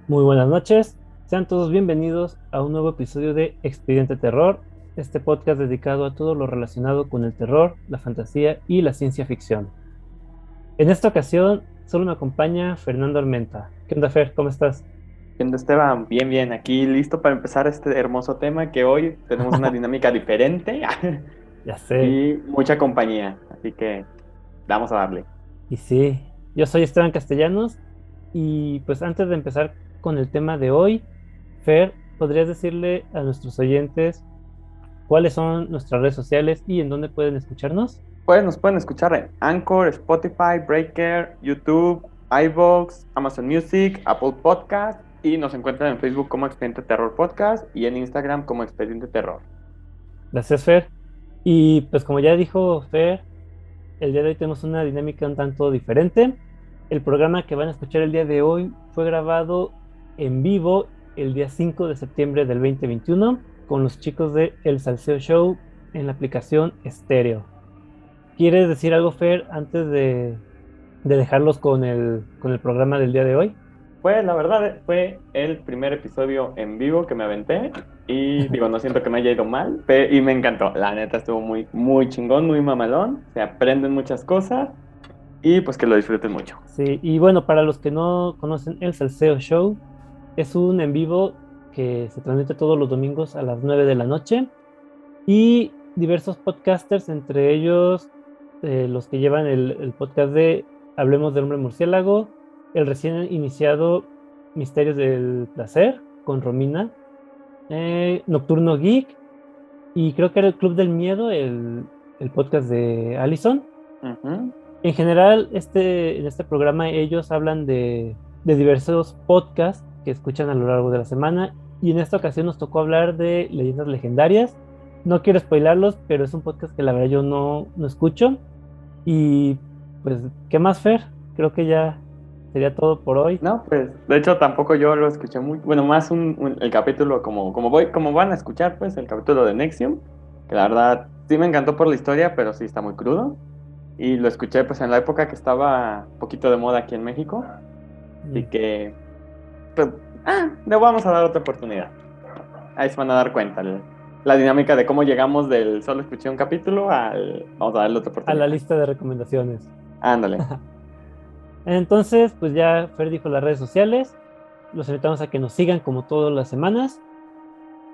Muy buenas noches, sean todos bienvenidos a un nuevo episodio de Expediente Terror, este podcast dedicado a todo lo relacionado con el terror, la fantasía y la ciencia ficción. En esta ocasión solo me acompaña Fernando Armenta. ¿Qué onda, Fer? ¿Cómo estás? Siendo Esteban, bien, bien, aquí listo para empezar este hermoso tema que hoy tenemos una dinámica diferente Ya sé, y mucha compañía, así que vamos a darle. y sí, yo soy Esteban Castellanos y pues antes de empezar con el tema de hoy, Fer, ¿podrías decirle a nuestros oyentes cuáles son nuestras redes sociales y en dónde pueden escucharnos? Pues nos pueden escuchar en Anchor, Spotify, Breaker, YouTube, iVoox, Amazon Music, Apple Podcast y nos encuentran en Facebook como Expediente Terror Podcast y en Instagram como Expediente Terror. Gracias, Fer. Y pues como ya dijo Fer, el día de hoy tenemos una dinámica un tanto diferente. El programa que van a escuchar el día de hoy fue grabado en vivo el día 5 de septiembre del 2021 con los chicos de El Salseo Show en la aplicación Stereo. ¿Quieres decir algo, Fer, antes de dejarlos con el programa del día de hoy? Pues la verdad fue el primer episodio en vivo que me aventé y digo, no siento que me haya ido mal y me encantó. La neta estuvo muy, muy chingón, muy mamalón, se aprenden muchas cosas y pues que lo disfruten mucho. Sí, y bueno, para los que no conocen El Salseo Show, es un en vivo que se transmite todos los domingos a las 9 de la noche y diversos podcasters, entre ellos los que llevan el podcast de Hablemos del Hombre Murciélago, el recién iniciado Misterios del Placer con Romina, Nocturno Geek y creo que era el Club del Miedo, el podcast de Allison. Ujú. En general, en este programa ellos hablan de diversos podcasts que escuchan a lo largo de la semana y en esta ocasión nos tocó hablar de leyendas legendarias. No quiero spoilarlos, pero es un podcast que la verdad yo no escucho. Y pues, ¿qué más, Fer? Creo que ya sería todo por hoy. No, pues de hecho tampoco yo lo escuché muy, bueno, más el capítulo como van a escuchar pues el capítulo de Nexium, que la verdad sí me encantó por la historia, pero sí está muy crudo. Y lo escuché pues en la época que estaba un poquito de moda aquí en México. Así Mm. que pues, le vamos a dar otra oportunidad. Ahí se van a dar cuenta la dinámica de cómo llegamos del solo escuché un capítulo al vamos a darle otra A la oportunidad. lista de recomendaciones. Ándale. Entonces, pues ya Fer dijo las redes sociales. Los invitamos a que nos sigan como todas las semanas.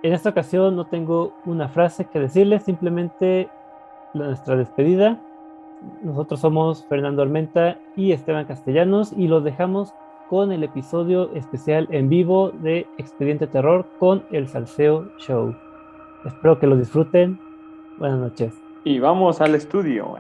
En esta ocasión no tengo una frase que decirles, simplemente nuestra despedida. Nosotros somos Fernando Armenta y Esteban Castellanos y los dejamos con el episodio especial en vivo de Expediente Terror con el Salseo Show. Espero que lo disfruten. Buenas noches. Y vamos al estudio.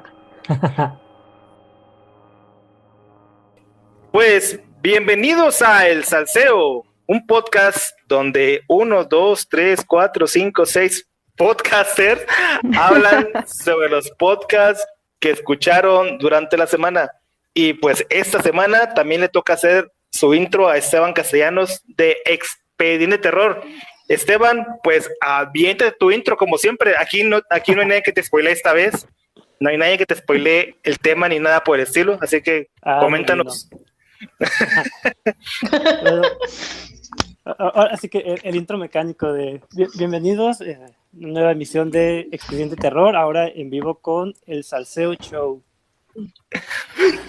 Pues bienvenidos a El Salseo, un podcast donde uno, dos, tres, cuatro, cinco, seis podcasters hablan sobre los podcasts que escucharon durante la semana. Y pues esta semana también le toca hacer su intro a Esteban Castellanos de Expediente Terror. Esteban, pues aviéntate tu intro como siempre. Aquí no hay nadie que te spoilee esta vez. No hay nadie que te spoilee el tema ni nada por el estilo. Así que Adivino. coméntanos. Bueno, ahora sí que el intro mecánico de bienvenidos a una nueva emisión de Expediente Terror, ahora en vivo con el Salseo Show.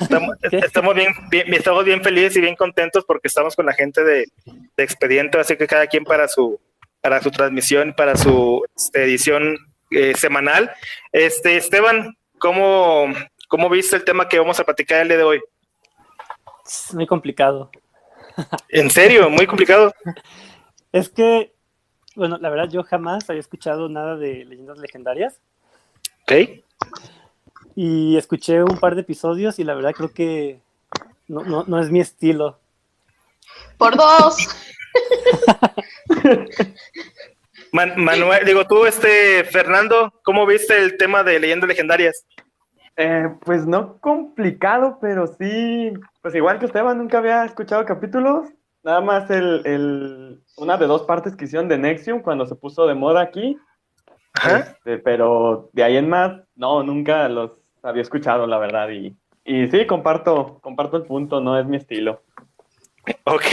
Estamos, ¿Qué? estamos bien felices y bien contentos porque estamos con la gente de Expediente, así que cada quien para su transmisión, para su edición semanal. Esteban, ¿cómo viste el tema que vamos a platicar el día de hoy? Es muy complicado. ¿En serio? ¿Muy complicado? Es que, bueno, la verdad yo jamás había escuchado nada de leyendas legendarias Ok. y escuché un par de episodios y la verdad creo que no es mi estilo. Por dos. Manuel, digo tú, Fernando, ¿cómo viste el tema de leyendas legendarias? Pues no complicado, pero sí, pues igual que Esteban, nunca había escuchado capítulos, nada más una de dos partes que hicieron de Nexium cuando se puso de moda aquí, Ajá. pero de ahí en más, no, nunca los había escuchado, la verdad, y sí, comparto el punto, no es mi estilo. Ok,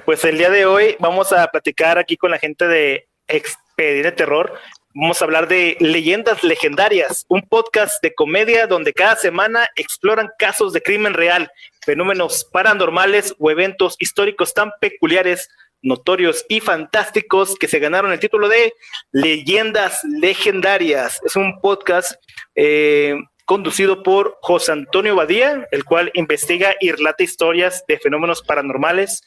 pues el día de hoy vamos a platicar aquí con la gente de Expediente Terror. Vamos a hablar de Leyendas Legendarias, un podcast de comedia donde cada semana exploran casos de crimen real, fenómenos paranormales o eventos históricos tan peculiares, notorios y fantásticos que se ganaron el título de Leyendas Legendarias. Es un podcast conducido por José Antonio Badía, el cual investiga y relata historias de fenómenos paranormales,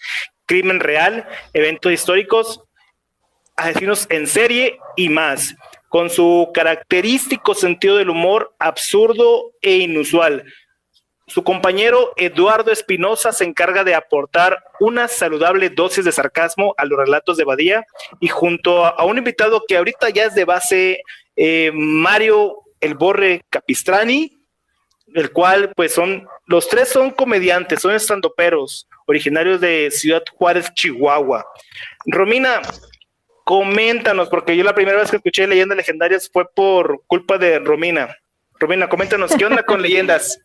crimen real, eventos históricos, asesinos en serie y más, con su característico sentido del humor absurdo e inusual. Su compañero Eduardo Espinosa se encarga de aportar una saludable dosis de sarcasmo a los relatos de Badía, y junto a un invitado que ahorita ya es de base, Mario El Borre Capistrani, el cual pues los tres son comediantes, son estandoperos, originarios de Ciudad Juárez, Chihuahua. Romina, coméntanos, porque yo la primera vez que escuché Leyendas Legendarias fue por culpa de Romina. Romina, coméntanos, ¿qué onda con Leyendas?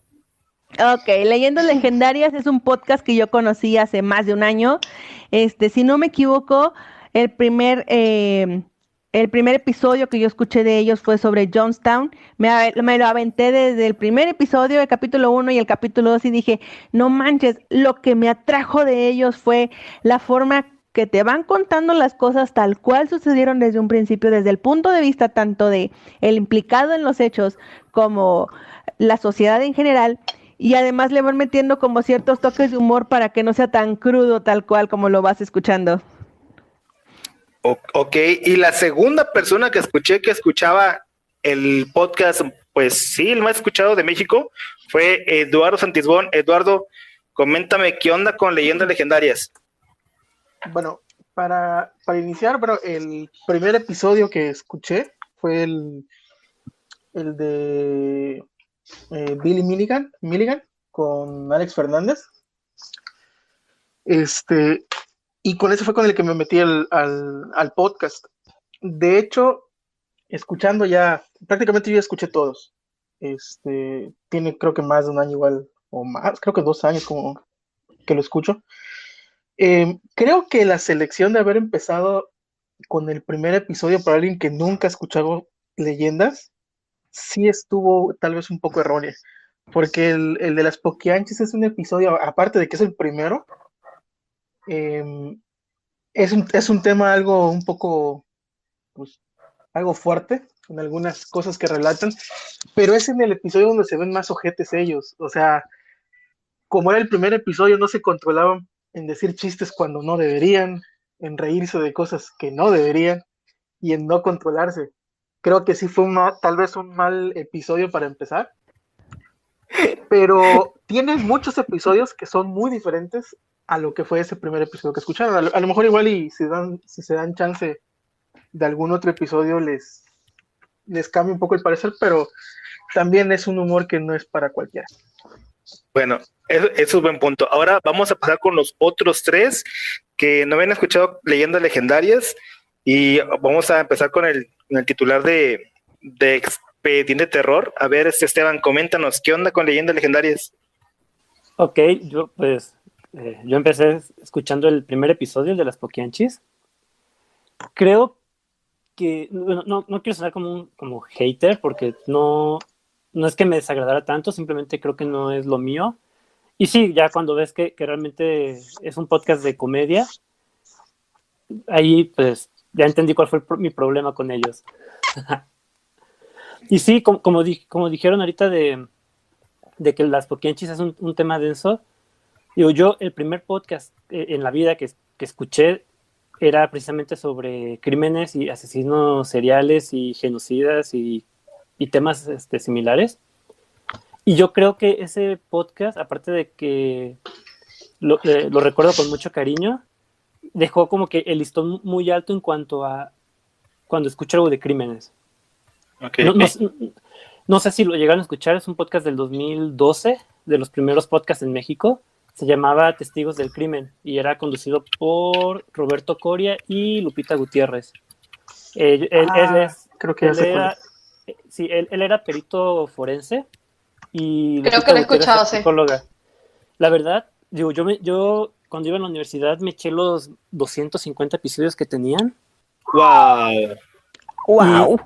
Ok, Leyendas Legendarias es un podcast que yo conocí hace más de un año. Si no me equivoco, el primer episodio que yo escuché de ellos fue sobre Jonestown. Me lo aventé desde el primer episodio, el capítulo 1 y el capítulo 2, y dije, no manches, lo que me atrajo de ellos fue la forma que te van contando las cosas tal cual sucedieron desde un principio, desde el punto de vista tanto de el implicado en los hechos como la sociedad en general, y además le van metiendo como ciertos toques de humor para que no sea tan crudo tal cual como lo vas escuchando. Ok, y la segunda persona que escuché que escuchaba el podcast, pues sí, el más escuchado de México, fue Eduardo Santisbón. Eduardo, coméntame, ¿qué onda con Leyendas Legendarias? Bueno, para iniciar, bueno, el primer episodio que escuché fue el de Billy Milligan con Alex Fernández. Y con ese fue con el que me metí al podcast. De hecho, escuchando ya, prácticamente yo ya escuché todos. Tiene creo que más de un año igual, o más, creo que 2 años como que lo escucho. Creo que la selección de haber empezado con el primer episodio para alguien que nunca ha escuchado Leyendas, sí estuvo tal vez un poco errónea, porque el de las Poquianchis es un episodio, aparte de que es el primero, es un tema algo un poco, pues, algo fuerte, en algunas cosas que relatan, pero es en el episodio donde se ven más ojetes ellos. O sea, como era el primer episodio, no se controlaban en decir chistes cuando no deberían, en reírse de cosas que no deberían y en no controlarse. Creo que sí fue tal vez un mal episodio para empezar, pero tiene muchos episodios que son muy diferentes a lo que fue ese primer episodio que escucharon. A lo mejor igual y si se dan chance de algún otro episodio les cambia un poco el parecer, pero también es un humor que no es para cualquiera. Bueno, eso es un buen punto. Ahora vamos a pasar con los otros tres que no habían escuchado Leyendas Legendarias, y vamos a empezar con el titular de Expediente Terror. A ver, Esteban, coméntanos, ¿qué onda con Leyendas Legendarias? Ok, yo empecé escuchando el primer episodio de las Poquianchis. Creo que, bueno, no quiero sonar como hater, porque no es que me desagradara tanto, simplemente creo que no es lo mío. Y sí, ya cuando ves que realmente es un podcast de comedia, ahí pues ya entendí cuál fue mi problema con ellos. Y sí, como dijeron ahorita de que las Poquianchis es un tema denso, digo, yo el primer podcast en la vida que escuché era precisamente sobre crímenes y asesinos seriales y genocidas y temas similares. Y yo creo que ese podcast, aparte de que lo recuerdo con mucho cariño, dejó como que el listón muy alto en cuanto a cuando escucho algo de crímenes. Okay. No sé si lo llegaron a escuchar, es un podcast del 2012, de los primeros podcasts en México. Se llamaba Testigos del Crimen y era conducido por Roberto Coria y Lupita Gutiérrez. Creo que ya sé cuál es. Sí, él era perito forense y Creo Lupita que lo he Gutiérrez escuchado, es psicóloga. La verdad, digo, yo cuando iba a la universidad me eché los 250 episodios que tenían. ¡Wow! ¡Wow!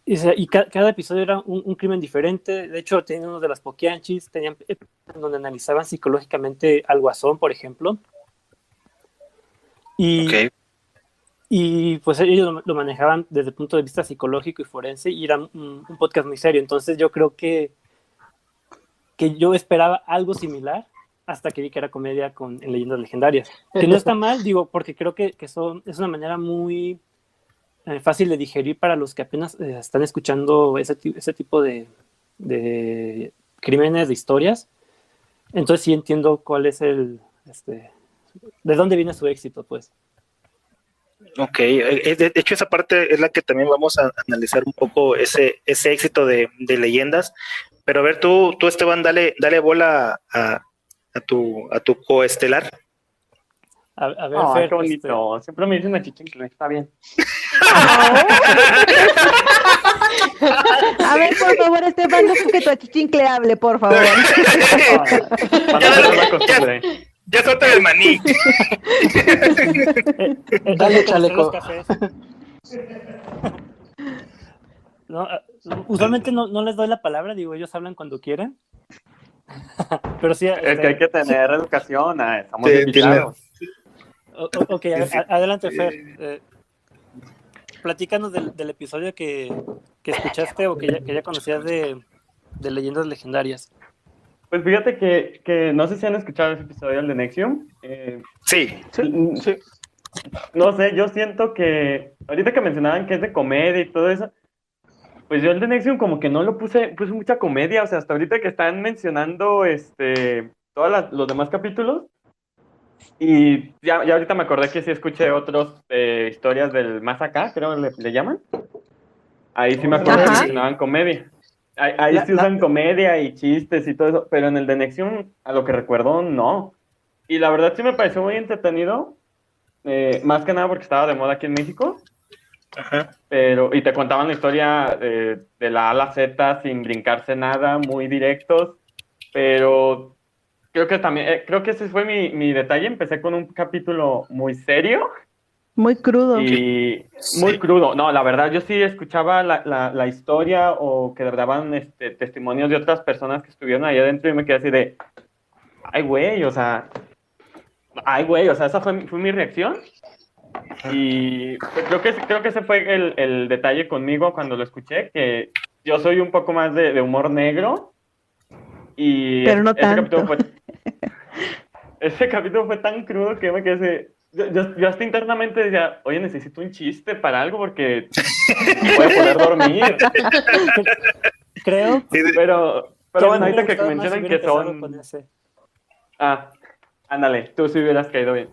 Y cada episodio era un crimen diferente. De hecho, tenían uno de las Poquianchis, tenían donde analizaban psicológicamente al Guasón, por ejemplo. Ok. Y pues ellos lo manejaban desde el punto de vista psicológico y forense, y era un podcast muy serio. Entonces yo creo que yo esperaba algo similar hasta que vi que era comedia en Leyendas Legendarias. Que no está mal, digo, porque creo que es una manera muy fácil de digerir para los que apenas están escuchando ese tipo de crímenes, de historias. Entonces sí entiendo cuál es de dónde viene su éxito, pues. Ok, de hecho esa parte es la que también vamos a analizar un poco, ese éxito de Leyendas. Pero a ver, tú Esteban, dale bola a tu coestelar. A ver, Oh, Fer, qué bonito. Siempre me dicen achichincle, está bien. A ver, por favor, Esteban, deja que tu achichincle hable, por favor. Ya suelta el maní. Dale, chaleco. No, usualmente no les doy la palabra, digo, ellos hablan cuando quieren. Pero sí, Es que hay que tener educación, estamos Sí, invitados. Ok, adelante, Fer. Platícanos del episodio que escuchaste o que ya conocías de Leyendas Legendarias. Pues fíjate que no sé si han escuchado ese episodio, el de Nexium. Sí. Sí. No sé, yo siento que ahorita que mencionaban que es de comedia y todo eso, pues yo el de Nexium como que no lo puse mucha comedia, o sea, hasta ahorita que están mencionando todos los demás capítulos, y ya ahorita me acordé que sí escuché otros historias del Más Acá, creo le llaman. Ahí sí me acuerdo que mencionaban comedia. Ahí sí usan comedia y chistes y todo eso, pero en el de Nexium, a lo que recuerdo, no. Y la verdad sí me pareció muy entretenido, más que nada porque estaba de moda aquí en México. Ajá. Y te contaban la historia de la A a la Z sin brincarse nada, muy directos, pero creo que ese fue mi detalle. Empecé con un capítulo muy serio. Muy crudo. Y muy crudo. No, la verdad, yo sí escuchaba la historia o que daban testimonios de otras personas que estuvieron ahí adentro y me quedé así de, ay, güey, o sea, esa fue mi reacción. Y creo que ese fue el detalle conmigo cuando lo escuché, que yo soy un poco más de humor negro. Y Pero no tanto. Ese capítulo fue tan crudo que me quedé. Yo hasta internamente decía, oye, necesito un chiste para algo porque no voy a poder dormir. Creo. Pero bueno, ahorita que mencionan que son... Con ándale, tú sí hubieras caído bien.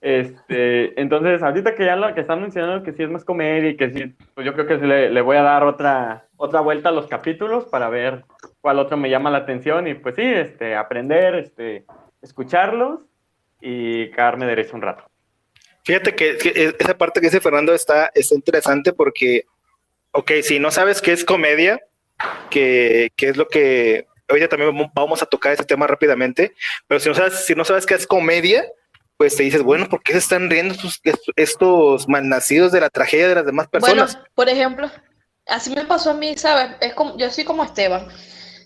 Entonces, ahorita que ya lo que están mencionando que sí es más comedia y que sí, pues yo creo que sí le voy a dar otra vuelta a los capítulos para ver cuál otro me llama la atención y pues sí, aprender, escucharlos y cagarme derecho un rato. Fíjate que esa parte que dice Fernando está interesante porque, ok, si no sabes qué es comedia, que es lo que ahorita también vamos a tocar ese tema rápidamente, pero si no sabes qué es comedia, pues te dices, bueno, ¿por qué se están riendo estos malnacidos de la tragedia de las demás personas? Bueno, por ejemplo, así me pasó a mí, ¿sabes? Yo soy como Esteban.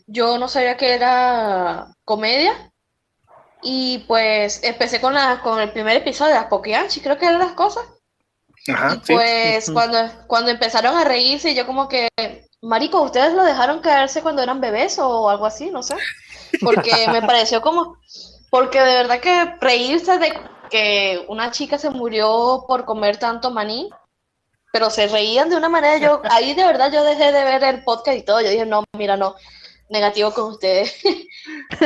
Yo no sabía que era comedia. Y pues empecé con el primer episodio de las Pokéanchi, creo que eran las cosas. Ajá, y pues sí. cuando empezaron a reírse, yo como que, marico, ¿ustedes lo dejaron caerse cuando eran bebés o algo así? No sé. Porque me pareció porque de verdad que reírse de que una chica se murió por comer tanto maní, pero se reían de una manera, ahí de verdad yo dejé de ver el podcast y todo, yo dije, no, mira, no, negativo con ustedes.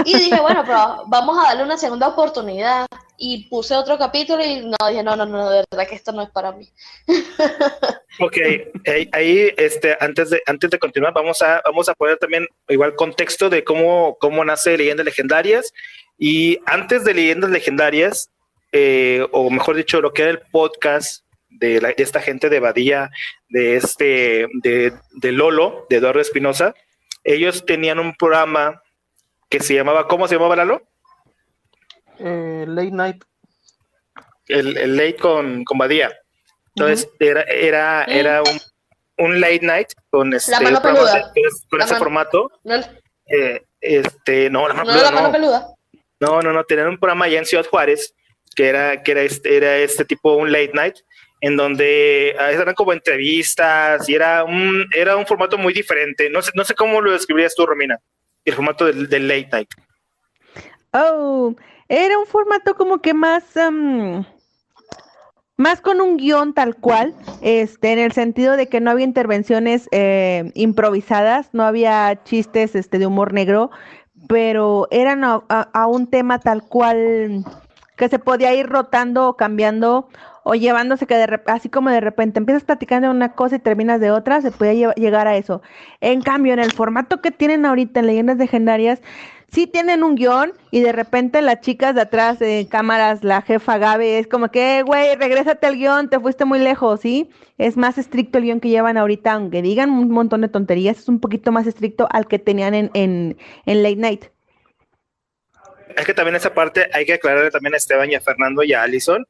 Y dije, bueno, pero vamos a darle una segunda oportunidad. Y puse otro capítulo y dije, no, de verdad que esto no es para mí. Ok, ahí antes de continuar, vamos a poner también igual contexto de cómo nace Leyendas Legendarias. Y antes de Leyendas Legendarias, o mejor dicho, lo que era el podcast de esta gente de Badía, de Lolo, de Eduardo Espinosa, ellos tenían un programa que se llamaba, ¿cómo se llamaba, Lalo? Late Night. el late con Badía. Entonces, era un late night con La mano peluda. con ese formato. No, No, la mano no peluda la mano no. peluda. No, tenían un programa allá en Ciudad Juárez, que era este tipo, un late night, en donde eran como entrevistas, y era un formato muy diferente. No sé cómo lo describirías tú, Romina, el formato del late night. Oh, era un formato como que más con un guión tal cual, en el sentido de que no había intervenciones improvisadas, no había chistes de humor negro, pero eran a un tema tal cual que se podía ir rotando o cambiando o llevándose que así como de repente empiezas platicando de una cosa y terminas de otra, se podía llegar a eso. En cambio, en el formato que tienen ahorita en Leyendas Legendarias, sí tienen un guión y de repente las chicas de atrás de cámaras, la jefa Gabe, es como que, güey, regrésate al guión, te fuiste muy lejos, ¿sí? Es más estricto el guión que llevan ahorita, aunque digan un montón de tonterías, es un poquito más estricto al que tenían en Late Night. Es que también esa parte hay que aclararle también a Esteban y a Fernando y a Allison.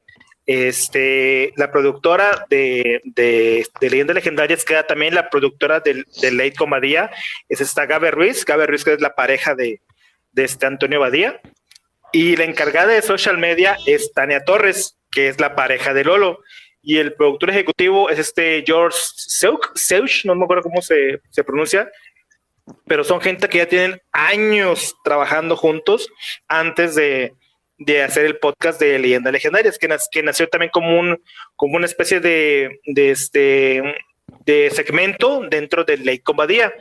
La productora de Leyendas Legendarias, que era también la productora del Late con Badía, es esta Gabe Ruiz, que es la pareja de Antonio Badía, y la encargada de social media es Tania Torres, que es la pareja de Lolo, y el productor ejecutivo es George Seuch, no me acuerdo cómo se pronuncia, pero son gente que ya tienen años trabajando juntos antes de hacer el podcast de Leyendas Legendarias, que nació también como una especie de segmento dentro del Late con Badía.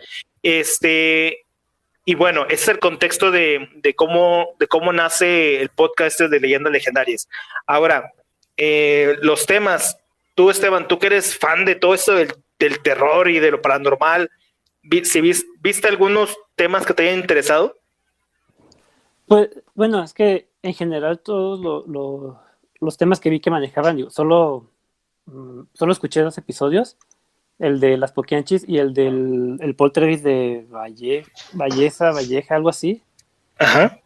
Y bueno, ese es el contexto de cómo nace el podcast de Leyendas Legendarias. Ahora, los temas, tú, Esteban, tú que eres fan de todo esto del terror y de lo paranormal, ¿viste algunos temas que te hayan interesado? Pues, bueno, es que en general todos los temas que vi que manejaban, solo escuché 2 episodios, el de las Poquianchis y el del poltergeist de Valleja, algo así. Ajá.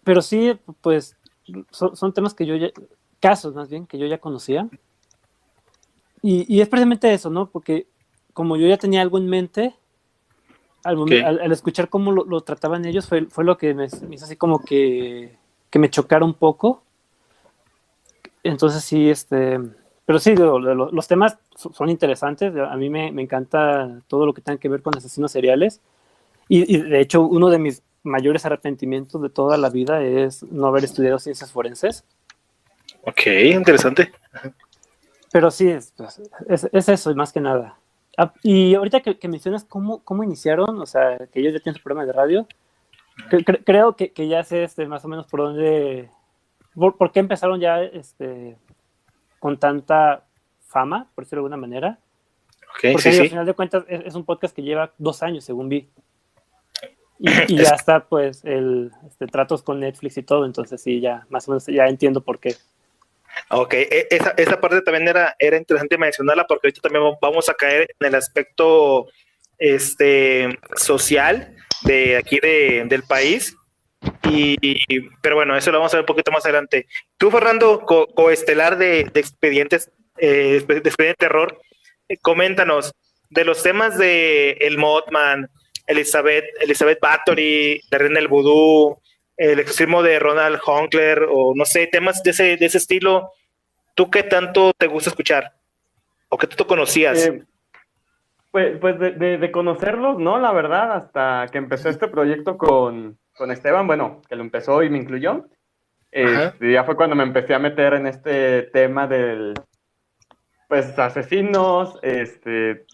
Pero sí, pues, son temas casos más bien, que yo ya conocía. Y es precisamente eso, ¿no? Porque como yo ya tenía algo en mente, al escuchar cómo lo trataban ellos, fue lo que me hizo así como que me chocara un poco. Entonces sí, pero sí, los temas son interesantes. A mí me encanta todo lo que tenga que ver con asesinos seriales. Y de hecho, uno de mis mayores arrepentimientos de toda la vida es no haber estudiado ciencias forenses. Ok, interesante. Pero sí, es eso, más que nada. Y ahorita que mencionas cómo iniciaron, o sea, que ellos ya tienen su programa de radio, creo que ya sé más o menos por dónde, por qué empezaron ya con tanta fama, por decirlo de alguna manera. Okay, porque sí. al final de cuentas es un podcast que lleva 2 años, según vi. Y ya está, pues, tratos con Netflix y todo, entonces sí, ya más o menos ya entiendo por qué. Ok, esa parte también era interesante mencionarla, porque ahorita también vamos a caer en el aspecto social de aquí del país. Pero bueno, eso lo vamos a ver un poquito más adelante. Tú, Fernando, coestelar de Expedientes de Expediente Terror, coméntanos de los temas de el Mothman, Elizabeth Bathory, la Reina del Vudú, el exorcismo de Ronald Honkler, o no sé, temas de ese estilo. ¿Tú qué tanto te gusta escuchar? ¿O qué tú conocías? Pues de conocerlos, ¿no? La verdad, hasta que empezó este proyecto con Esteban, bueno, que lo empezó y me incluyó. Ya fue cuando me empecé a meter en este tema del, pues, asesinos,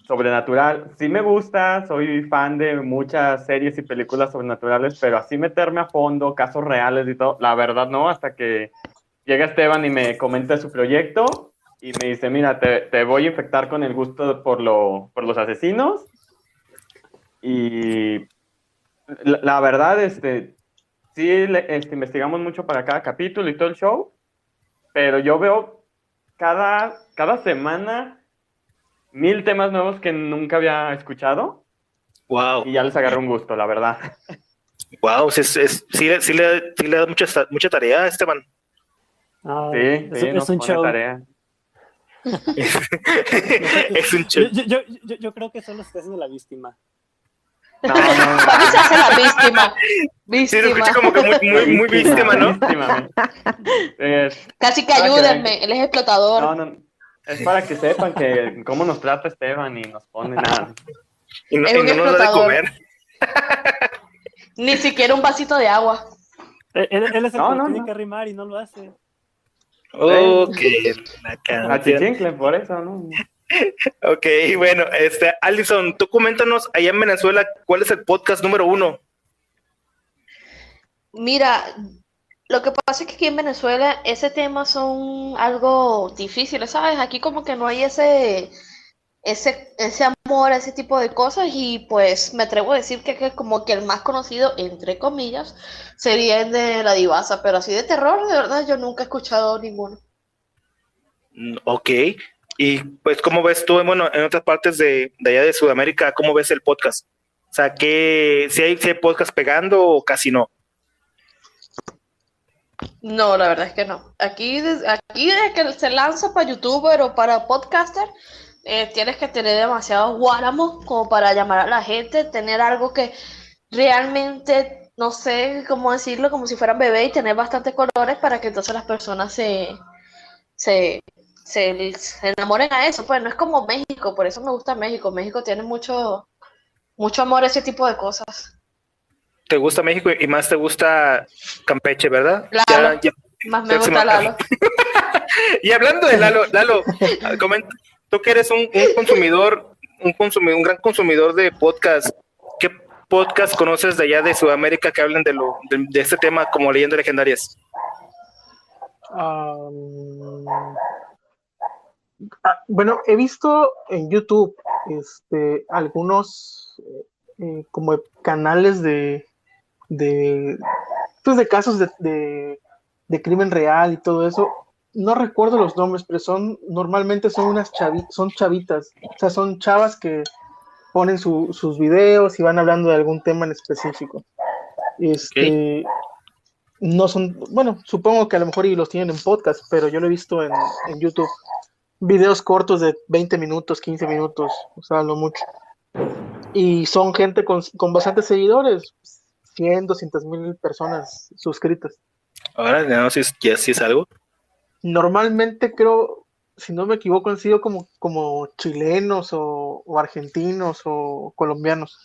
sobrenatural. Sí me gusta, soy fan de muchas series y películas sobrenaturales, pero así meterme a fondo, casos reales y todo, la verdad no, hasta que llega Esteban y me comenta su proyecto y me dice, mira, te voy a infectar con el gusto por los asesinos. Y la verdad, sí, investigamos mucho para cada capítulo y todo el show, pero yo veo cada semana 1000 temas nuevos que nunca había escuchado. Wow. Y ya les agarré un gusto, la verdad. Wow, sí le da mucha tarea, Esteban. Ah, Sí, sí, es nos un pone show. tarea. Es un show. Yo creo que solo se hace de la víctima. No, Para mí se hace la víctima. Sí, se Víctima. escucha como que muy víctima, ¿no? víctima. Casi que Para que vean ayúdenme, él es explotador. No, es para que sepan que cómo nos trata Esteban y nos pone nada. Y no, Es un y no nos da de explotador. comer. Ni siquiera un vasito de agua. Él es el que No, tiene no. que rimar y no lo hace. Ok, la A canción. Chichincle, por eso, ¿no? Ok, bueno, Alison, tú coméntanos allá en Venezuela, ¿cuál es el podcast número 1? Mira, lo que pasa es que aquí en Venezuela ese tema son algo difíciles, ¿sabes? Aquí como que no hay ese amor a ese tipo de cosas y pues me atrevo a decir que como que el más conocido, entre comillas, sería el de La Divasa, pero así de terror, de verdad, yo nunca he escuchado ninguno. Ok, y pues, ¿cómo ves tú, bueno, en otras partes de allá de Sudamérica, cómo ves el podcast? O sea, si hay podcast pegando o casi no? No, la verdad es que no. Aquí desde que se lanza para youtuber o para podcaster, tienes que tener demasiados guáramos como para llamar a la gente, tener algo que realmente, no sé cómo decirlo, como si fueran bebé y tener bastantes colores para que entonces las personas se, se enamoren a eso. Pues no es como México, por eso me gusta México. México tiene mucho amor a ese tipo de cosas. ¿Te gusta México y más te gusta Campeche, verdad? Lalo, Ya- más me gusta Lalo. Y hablando de Lalo, comenta, tú que eres un gran consumidor de podcast, ¿qué podcast conoces de allá de Sudamérica que hablen de este tema como leyendas legendarias? Bueno, he visto en YouTube algunos como canales pues de casos de crimen real y todo eso. No recuerdo los nombres, pero normalmente son son chavitas, o sea, son chavas que ponen sus videos y van hablando de algún tema en específico. No son, bueno, supongo que a lo mejor y los tienen en podcast, pero yo lo he visto en YouTube. Videos cortos de 20 minutos, 15 minutos, o sea, lo mucho. Y son gente con bastantes seguidores, 100, 200,000 personas suscritas. Ahora, no sé si es algo. Normalmente creo, si no me equivoco, han sido como chilenos o argentinos o colombianos.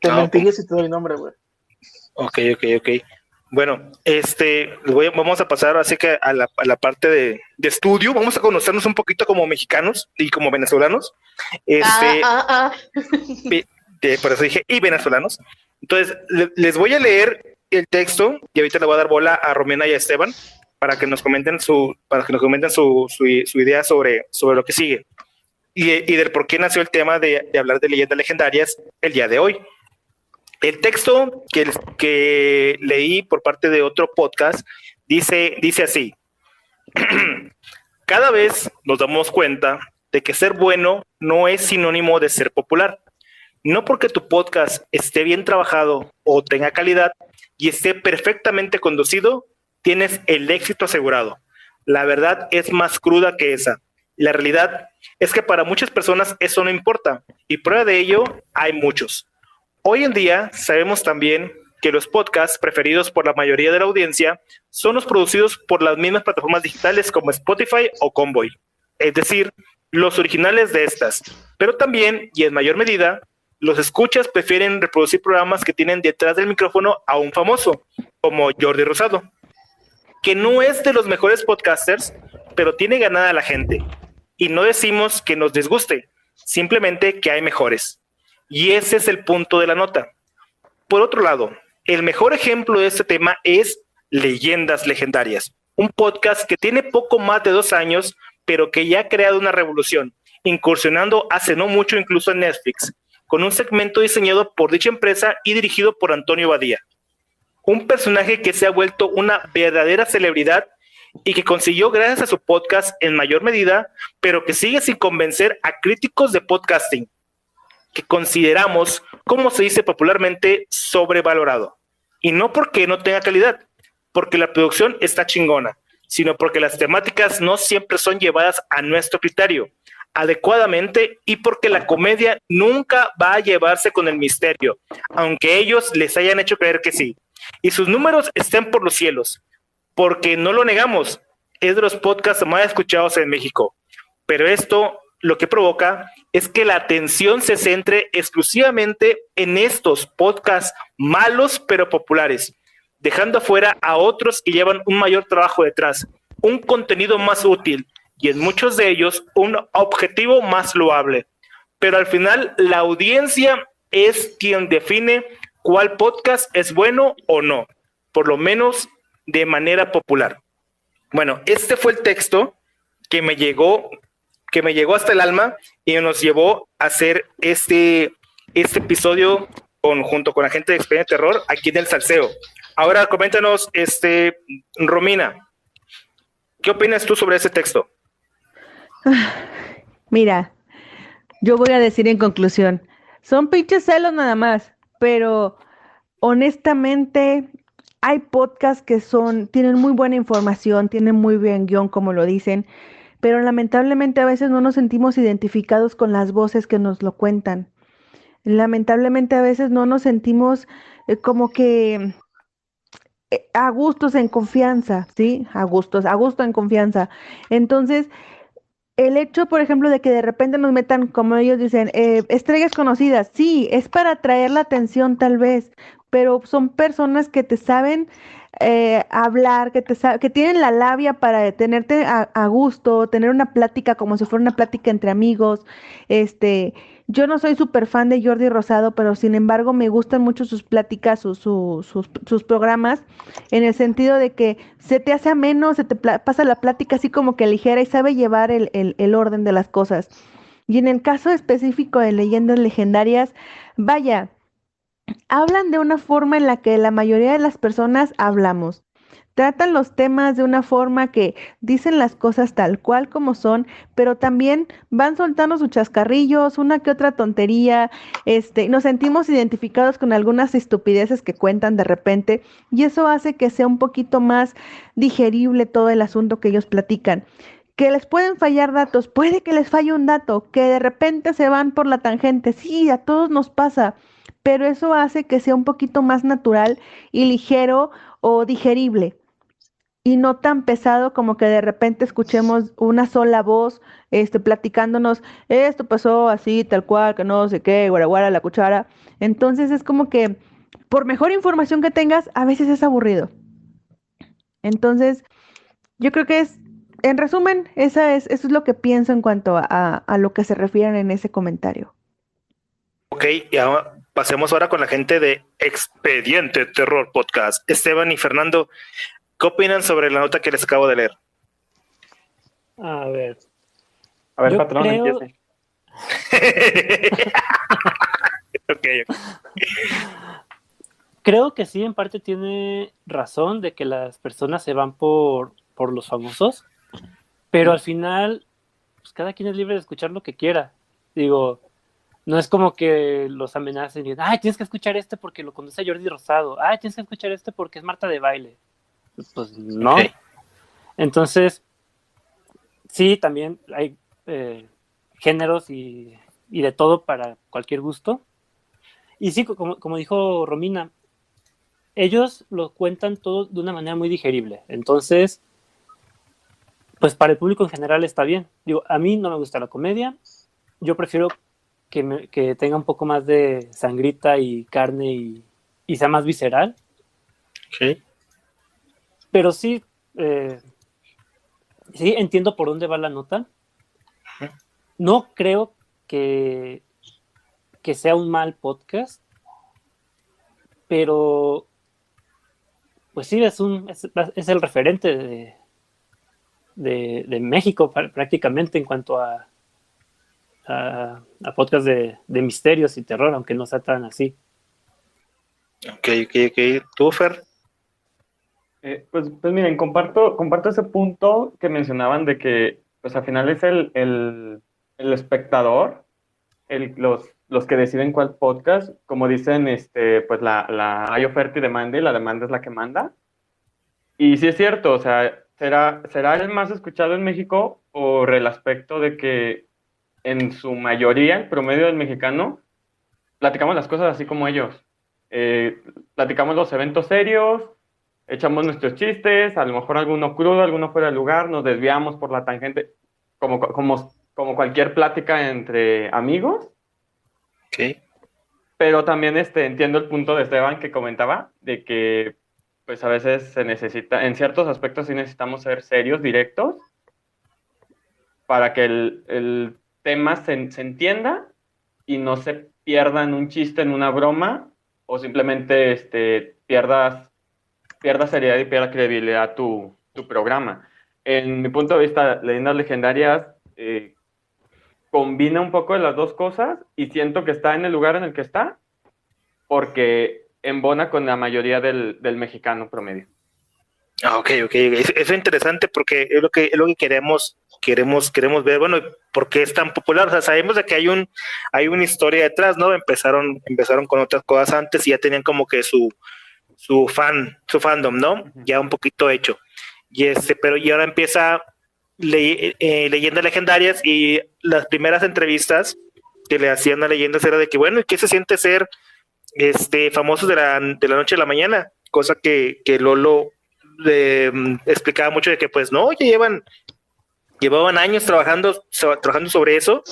Te mentiría si te doy nombre, güey. Ok. Bueno, vamos a pasar así que a la parte de estudio. Vamos a conocernos un poquito como mexicanos y como venezolanos. Por eso dije, y venezolanos. Entonces, les voy a leer el texto y ahorita le voy a dar bola a Romina y a Esteban para que nos comenten su idea sobre lo que sigue y del por qué nació el tema de hablar de leyendas legendarias el día de hoy. El texto que leí por parte de otro podcast dice así: cada vez nos damos cuenta de que ser bueno no es sinónimo de ser popular. No porque tu podcast esté bien trabajado o tenga calidad y esté perfectamente conducido, tienes el éxito asegurado. La verdad es más cruda que esa. La realidad es que para muchas personas eso no importa, y prueba de ello hay muchos. Hoy en día sabemos también que los podcasts preferidos por la mayoría de la audiencia son los producidos por las mismas plataformas digitales como Spotify o Convoy, es decir, los originales de estas. Pero también, y en mayor medida, los escuchas prefieren reproducir programas que tienen detrás del micrófono a un famoso, como Jordi Rosado, que no es de los mejores podcasters, pero tiene ganada a la gente. Y no decimos que nos disguste, simplemente que hay mejores. Y ese es el punto de la nota. Por otro lado, el mejor ejemplo de este tema es Leyendas Legendarias, un podcast que tiene poco más de 2 años, pero que ya ha creado una revolución, incursionando hace no mucho incluso en Netflix, con un segmento diseñado por dicha empresa y dirigido por Antonio Badía. Un personaje que se ha vuelto una verdadera celebridad y que consiguió gracias a su podcast en mayor medida, pero que sigue sin convencer a críticos de podcasting, que consideramos, como se dice popularmente, sobrevalorado. Y no porque no tenga calidad, porque la producción está chingona, sino porque las temáticas no siempre son llevadas a nuestro criterio adecuadamente y porque la comedia nunca va a llevarse con el misterio, aunque ellos les hayan hecho creer que sí. Y sus números estén por los cielos, porque no lo negamos, es de los podcasts más escuchados en México. Pero esto lo que provoca es que la atención se centre exclusivamente en estos podcasts malos pero populares, dejando afuera a otros que llevan un mayor trabajo detrás, un contenido más útil y en muchos de ellos un objetivo más loable. Pero al final la audiencia es quien define cuál podcast es bueno o no, por lo menos de manera popular. Bueno, este fue el texto que me llegó hasta el alma y nos llevó a hacer este episodio junto con la gente de Expediente Terror aquí en el Salseo. Ahora coméntanos, Romina, ¿qué opinas tú sobre ese texto? Mira, yo voy a decir en conclusión, son pinches celos nada más, pero honestamente hay podcasts que tienen muy buena información, tienen muy buen guión, como lo dicen, pero lamentablemente a veces no nos sentimos identificados con las voces que nos lo cuentan. Lamentablemente a veces no nos sentimos como que a gustos en confianza, ¿sí? A gusto en confianza. Entonces, el hecho, por ejemplo, de que de repente nos metan, como ellos dicen, estrellas conocidas, sí, es para atraer la atención tal vez, pero son personas que te saben hablar, que tienen la labia para detenerte a gusto, tener una plática como si fuera una plática entre amigos. Yo no soy súper fan de Jordi Rosado, pero sin embargo me gustan mucho sus pláticas, sus programas, en el sentido de que se te hace ameno, se te pasa la plática así como que ligera y sabe llevar el orden de las cosas. Y en el caso específico de Leyendas Legendarias, vaya, hablan de una forma en la que la mayoría de las personas hablamos. Tratan los temas de una forma que dicen las cosas tal cual como son, pero también van soltando sus chascarrillos, una que otra tontería, nos sentimos identificados con algunas estupideces que cuentan de repente, y eso hace que sea un poquito más digerible todo el asunto que ellos platican. Que les pueden fallar datos, puede que les falle un dato, que de repente se van por la tangente, sí, a todos nos pasa, pero eso hace que sea un poquito más natural y ligero o digerible y no tan pesado como que de repente escuchemos una sola voz, platicándonos, esto pasó así, tal cual, que no sé qué, guaraguara, la cuchara. Entonces es como que, por mejor información que tengas, a veces es aburrido. Entonces, yo creo que en resumen, eso es lo que pienso en cuanto a lo que se refieren en ese comentario. Ok, y ahora pasemos ahora con la gente de Expediente Terror Podcast. Esteban y Fernando, ¿qué opinan sobre la nota que les acabo de leer? A ver, patrón, empiece. Okay. Creo que sí, en parte tiene razón de que las personas se van por los famosos, pero al final, pues cada quien es libre de escuchar lo que quiera. Digo, no es como que los amenacen y digan, ay, tienes que escuchar porque lo conduce a Jordi Rosado, ay, tienes que escuchar porque es Marta de Baile. Pues no. Okay. Entonces, sí, también hay géneros y de todo para cualquier gusto. Y sí, como dijo Romina, ellos lo cuentan todo de una manera muy digerible. Entonces, pues para el público en general está bien. Digo, a mí no me gusta la comedia. Yo prefiero que tenga un poco más de sangrita y carne y sea más visceral. Okay. Pero sí, sí entiendo por dónde va la nota. No creo que sea un mal podcast, pero pues sí, es el referente de México prácticamente en cuanto a podcast de misterios y terror, aunque no sea tan así. Ok. ¿Tú, Fer? Pues miren, comparto ese punto que mencionaban de que pues al final es el espectador, los que deciden cuál podcast, como dicen, pues hay oferta y demanda, y la demanda es la que manda. Y sí es cierto, o sea, ¿será el más escuchado en México por el aspecto de que en su mayoría, el promedio del mexicano, platicamos las cosas así como ellos? Eh, Platicamos los eventos serios, echamos nuestros chistes, a lo mejor alguno crudo, alguno fuera de lugar, nos desviamos por la tangente, como cualquier plática entre amigos. Ok. Pero también entiendo el punto de Esteban que comentaba, de que pues a veces se necesita, en ciertos aspectos sí necesitamos ser serios, directos, para que el tema se entienda y no se pierda en un chiste, en una broma, o simplemente pierda seriedad y pierda credibilidad tu programa. En mi punto de vista, Leyendas Legendarias combina un poco de las dos cosas y siento que está en el lugar en el que está porque embona con la mayoría del mexicano promedio. Ok. Eso es interesante porque es lo que queremos ver. Bueno, ¿por qué es tan popular? O sea, sabemos de que hay una historia detrás, ¿no? Empezaron con otras cosas antes y ya tenían como que su fandom, ¿no? Ya un poquito hecho. Y ahora empieza Leyendas Legendarias y las primeras entrevistas que le hacían a Leyendas era de que, bueno, ¿y qué se siente ser famosos de la noche a la mañana? Cosa que Lolo explicaba mucho de que pues no, ya llevaban años trabajando sobre eso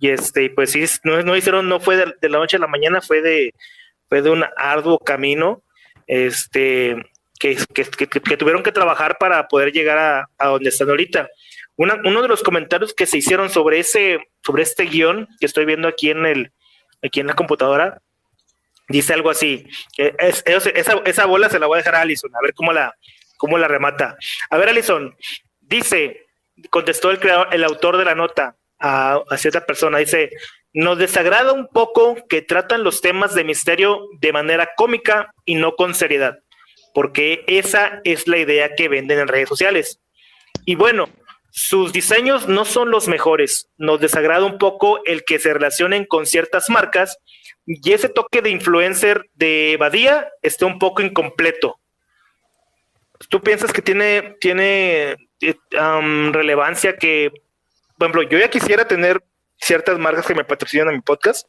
y pues sí, no hicieron, no fue de la noche a la mañana, fue de un arduo camino que tuvieron que trabajar para poder llegar a donde están ahorita. Uno de los comentarios que se hicieron sobre este guión que estoy viendo aquí en la computadora dice algo así. Esa bola se la voy a dejar a Alison, a ver cómo la remata. A ver, Alison, contestó el autor de la nota a cierta persona, dice: nos desagrada un poco que tratan los temas de misterio de manera cómica y no con seriedad, porque esa es la idea que venden en redes sociales. Y bueno, sus diseños no son los mejores. Nos desagrada un poco el que se relacionen con ciertas marcas y ese toque de influencer de Badía está un poco incompleto. ¿Tú piensas que tiene relevancia que, por ejemplo, yo ya quisiera tener ciertas marcas que me patrocinan a mi podcast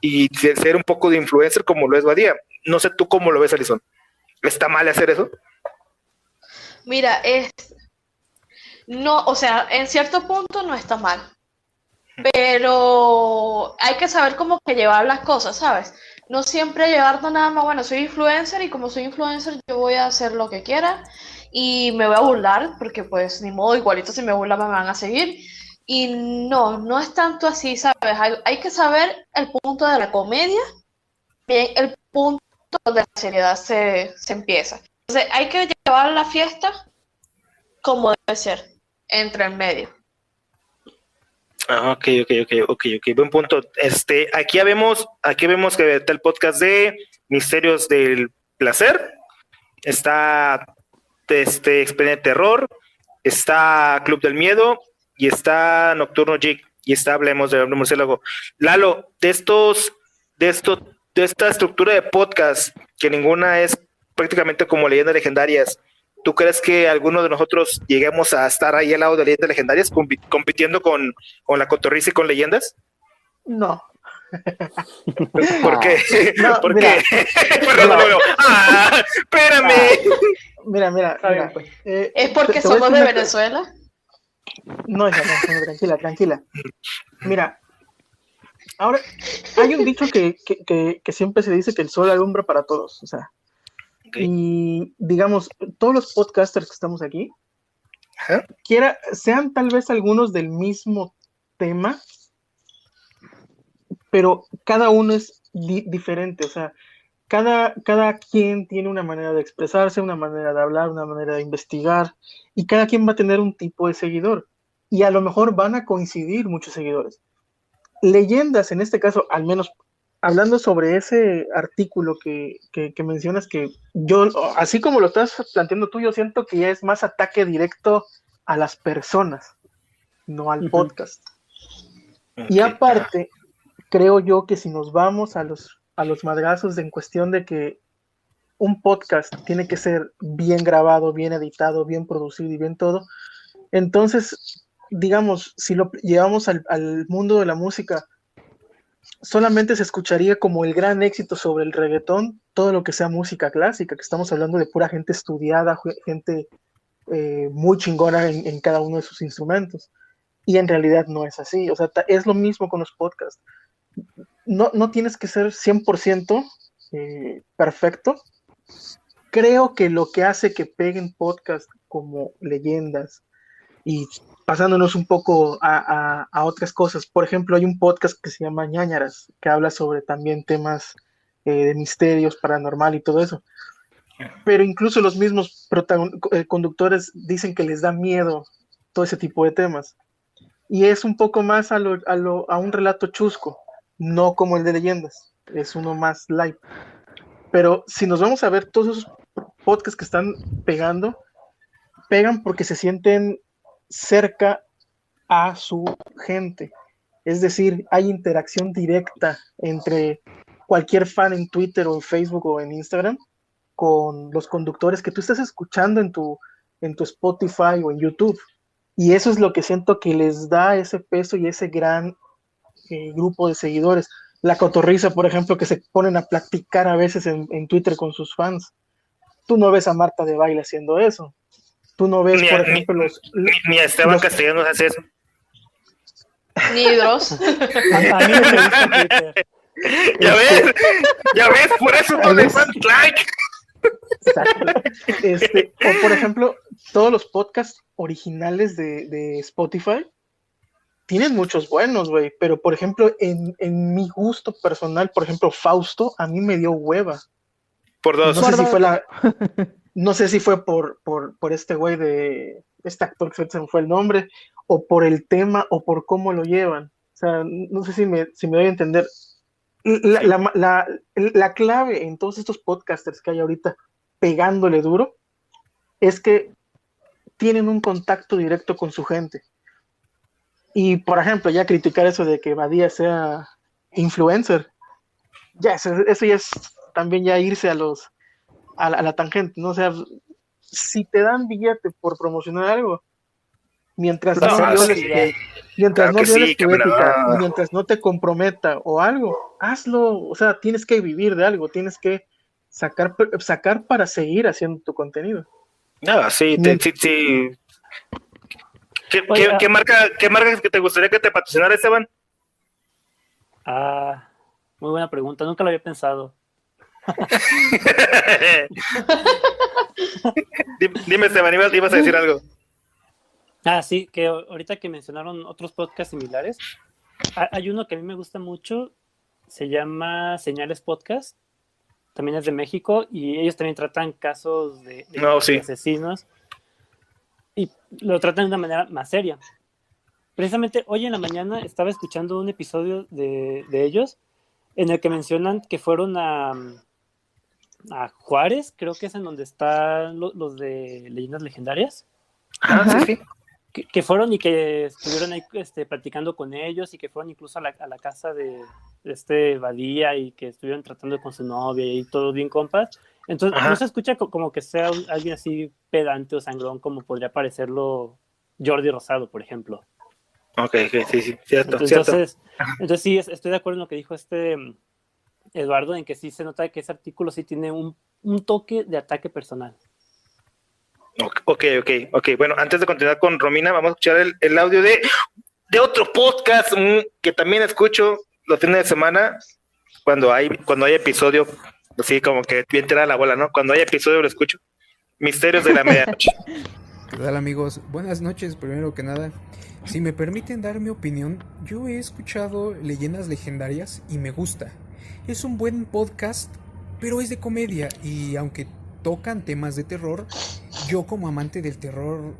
y ser un poco de influencer como lo es Badía? No sé tú cómo lo ves, Alison. ¿Está mal hacer eso? Mira, no, o sea, en cierto punto no está mal, pero hay que saber cómo que llevar las cosas, ¿sabes? No siempre llevarlo nada más, bueno, soy influencer y como soy influencer yo voy a hacer lo que quiera y me voy a burlar, porque pues ni modo, igualito si me burlan me van a seguir. Y no es tanto así, ¿sabes? Hay que saber el punto de la comedia, bien, el punto donde la seriedad se empieza. Entonces hay que llevar la fiesta como debe ser, entre el medio. Ok, buen punto. Aquí vemos que está el podcast de Misterios del Placer, está Expediente Terror, está Club del Miedo y está Nocturno Geek y está Hablemos de Hombre Murciélago. Lalo, de esta estructura de podcast, que ninguna es prácticamente como Leyendas Legendarias, ¿tú crees que alguno de nosotros lleguemos a estar ahí al lado de Leyendas Legendarias compitiendo con la Cotorrisa y con Leyendas? No. ¿Por qué? No, ¿Por mira, qué? Perdón, no. Espérame. Mira. ¿Es porque te voy a somos decir de una Venezuela? No, tranquila. Mira, ahora hay un dicho que siempre se dice que el sol alumbra para todos, o sea, Okay. y digamos, todos los podcasters que estamos aquí, Ajá. sean tal vez algunos del mismo tema, pero cada uno es diferente, o sea, cada quien tiene una manera de expresarse, una manera de hablar, una manera de investigar, y cada quien va a tener un tipo de seguidor, y a lo mejor van a coincidir muchos seguidores. Leyendas, en este caso, al menos hablando sobre ese artículo que mencionas, que yo, así como lo estás planteando tú, yo siento que ya es más ataque directo a las personas, no al podcast. Y aparte, creo yo que si nos vamos a los madrazos en cuestión de que un podcast tiene que ser bien grabado, bien editado, bien producido y bien todo, entonces, digamos, si lo llevamos al mundo de la música, solamente se escucharía como el gran éxito sobre el reggaetón, todo lo que sea música clásica, que estamos hablando de pura gente estudiada, gente muy chingona en cada uno de sus instrumentos. Y en realidad no es así. O sea, es lo mismo con los podcasts. No tienes que ser 100% perfecto. Creo que lo que hace que peguen podcasts como leyendas y pasándonos un poco a otras cosas. Por ejemplo, hay un podcast que se llama Ñañaras, que habla sobre también temas de misterios, paranormal y todo eso. Pero incluso los mismos conductores dicen que les da miedo todo ese tipo de temas. Y es un poco más a un relato chusco, no como el de leyendas. Es uno más light. Pero si nos vamos a ver, todos esos podcasts que están pegan porque se sienten cerca a su gente. Es decir, hay interacción directa entre cualquier fan en Twitter o en Facebook o en Instagram con los conductores que tú estás escuchando en tu Spotify o en YouTube. Y eso es lo que siento que les da ese peso y ese gran grupo de seguidores. La cotorriza, por ejemplo, que se ponen a platicar a veces en Twitter con sus fans. Tú no ves a Marta de Baile haciendo eso. Tú no ves, por ejemplo, ni a Esteban Castellanos hace eso. Ni Dross. A mí no me gusta Twitter. Ya ves, por eso no le dan like. Exacto. O por ejemplo, todos los podcasts originales de Spotify tienen muchos buenos, güey, pero por ejemplo, en mi gusto personal, por ejemplo, Fausto, a mí me dio hueva. Por dos. No sé si fue por este güey de este actor que se me fue el nombre, o por el tema, o por cómo lo llevan. O sea, no sé si me doy a entender. La clave en todos estos podcasters que hay ahorita pegándole duro es que tienen un contacto directo con su gente. Y, por ejemplo, ya criticar eso de que Badía sea influencer, ya eso ya es también ya irse a la tangente, ¿no? O sea, si te dan billete por promocionar algo, mientras no violes tu ética, mientras no te comprometa o algo, hazlo. O sea, tienes que vivir de algo, tienes que sacar para seguir haciendo tu contenido. No, sí. ¿Qué marca que te gustaría que te patrocinara, Esteban? Muy buena pregunta, nunca lo había pensado. Dime, Esteban, ibas a decir algo. Sí, que ahorita que mencionaron otros podcasts similares, hay uno que a mí me gusta mucho, se llama Señales Podcast, también es de México, y ellos también tratan casos de asesinos, y lo tratan de una manera más seria. Precisamente hoy en la mañana estaba escuchando un episodio de ellos, en el que mencionan que fueron a Juárez, creo que es en donde están los de Leyendas Legendarias. Sí. Que fueron y que estuvieron ahí platicando con ellos, y que fueron incluso a la casa de Badía, y que estuvieron tratando con su novia y todo bien compas. Entonces no se escucha como que sea alguien así pedante o sangrón como podría parecerlo Jordi Rosado, por ejemplo. Ok, sí, cierto. Entonces sí, estoy de acuerdo en lo que dijo Eduardo, en que sí se nota que ese artículo sí tiene un toque de ataque personal. Ok. Bueno, antes de continuar con Romina, vamos a escuchar el audio de otro podcast que también escucho los fines de semana cuando hay episodio, así como que bien tirada la bola, ¿no? Cuando hay episodio lo escucho. Misterios de la Medianoche. ¿Qué tal, amigos? Buenas noches, primero que nada. Si me permiten dar mi opinión, yo he escuchado Leyendas Legendarias y me gusta. Es un buen podcast, pero es de comedia, y aunque tocan temas de terror, yo como amante del terror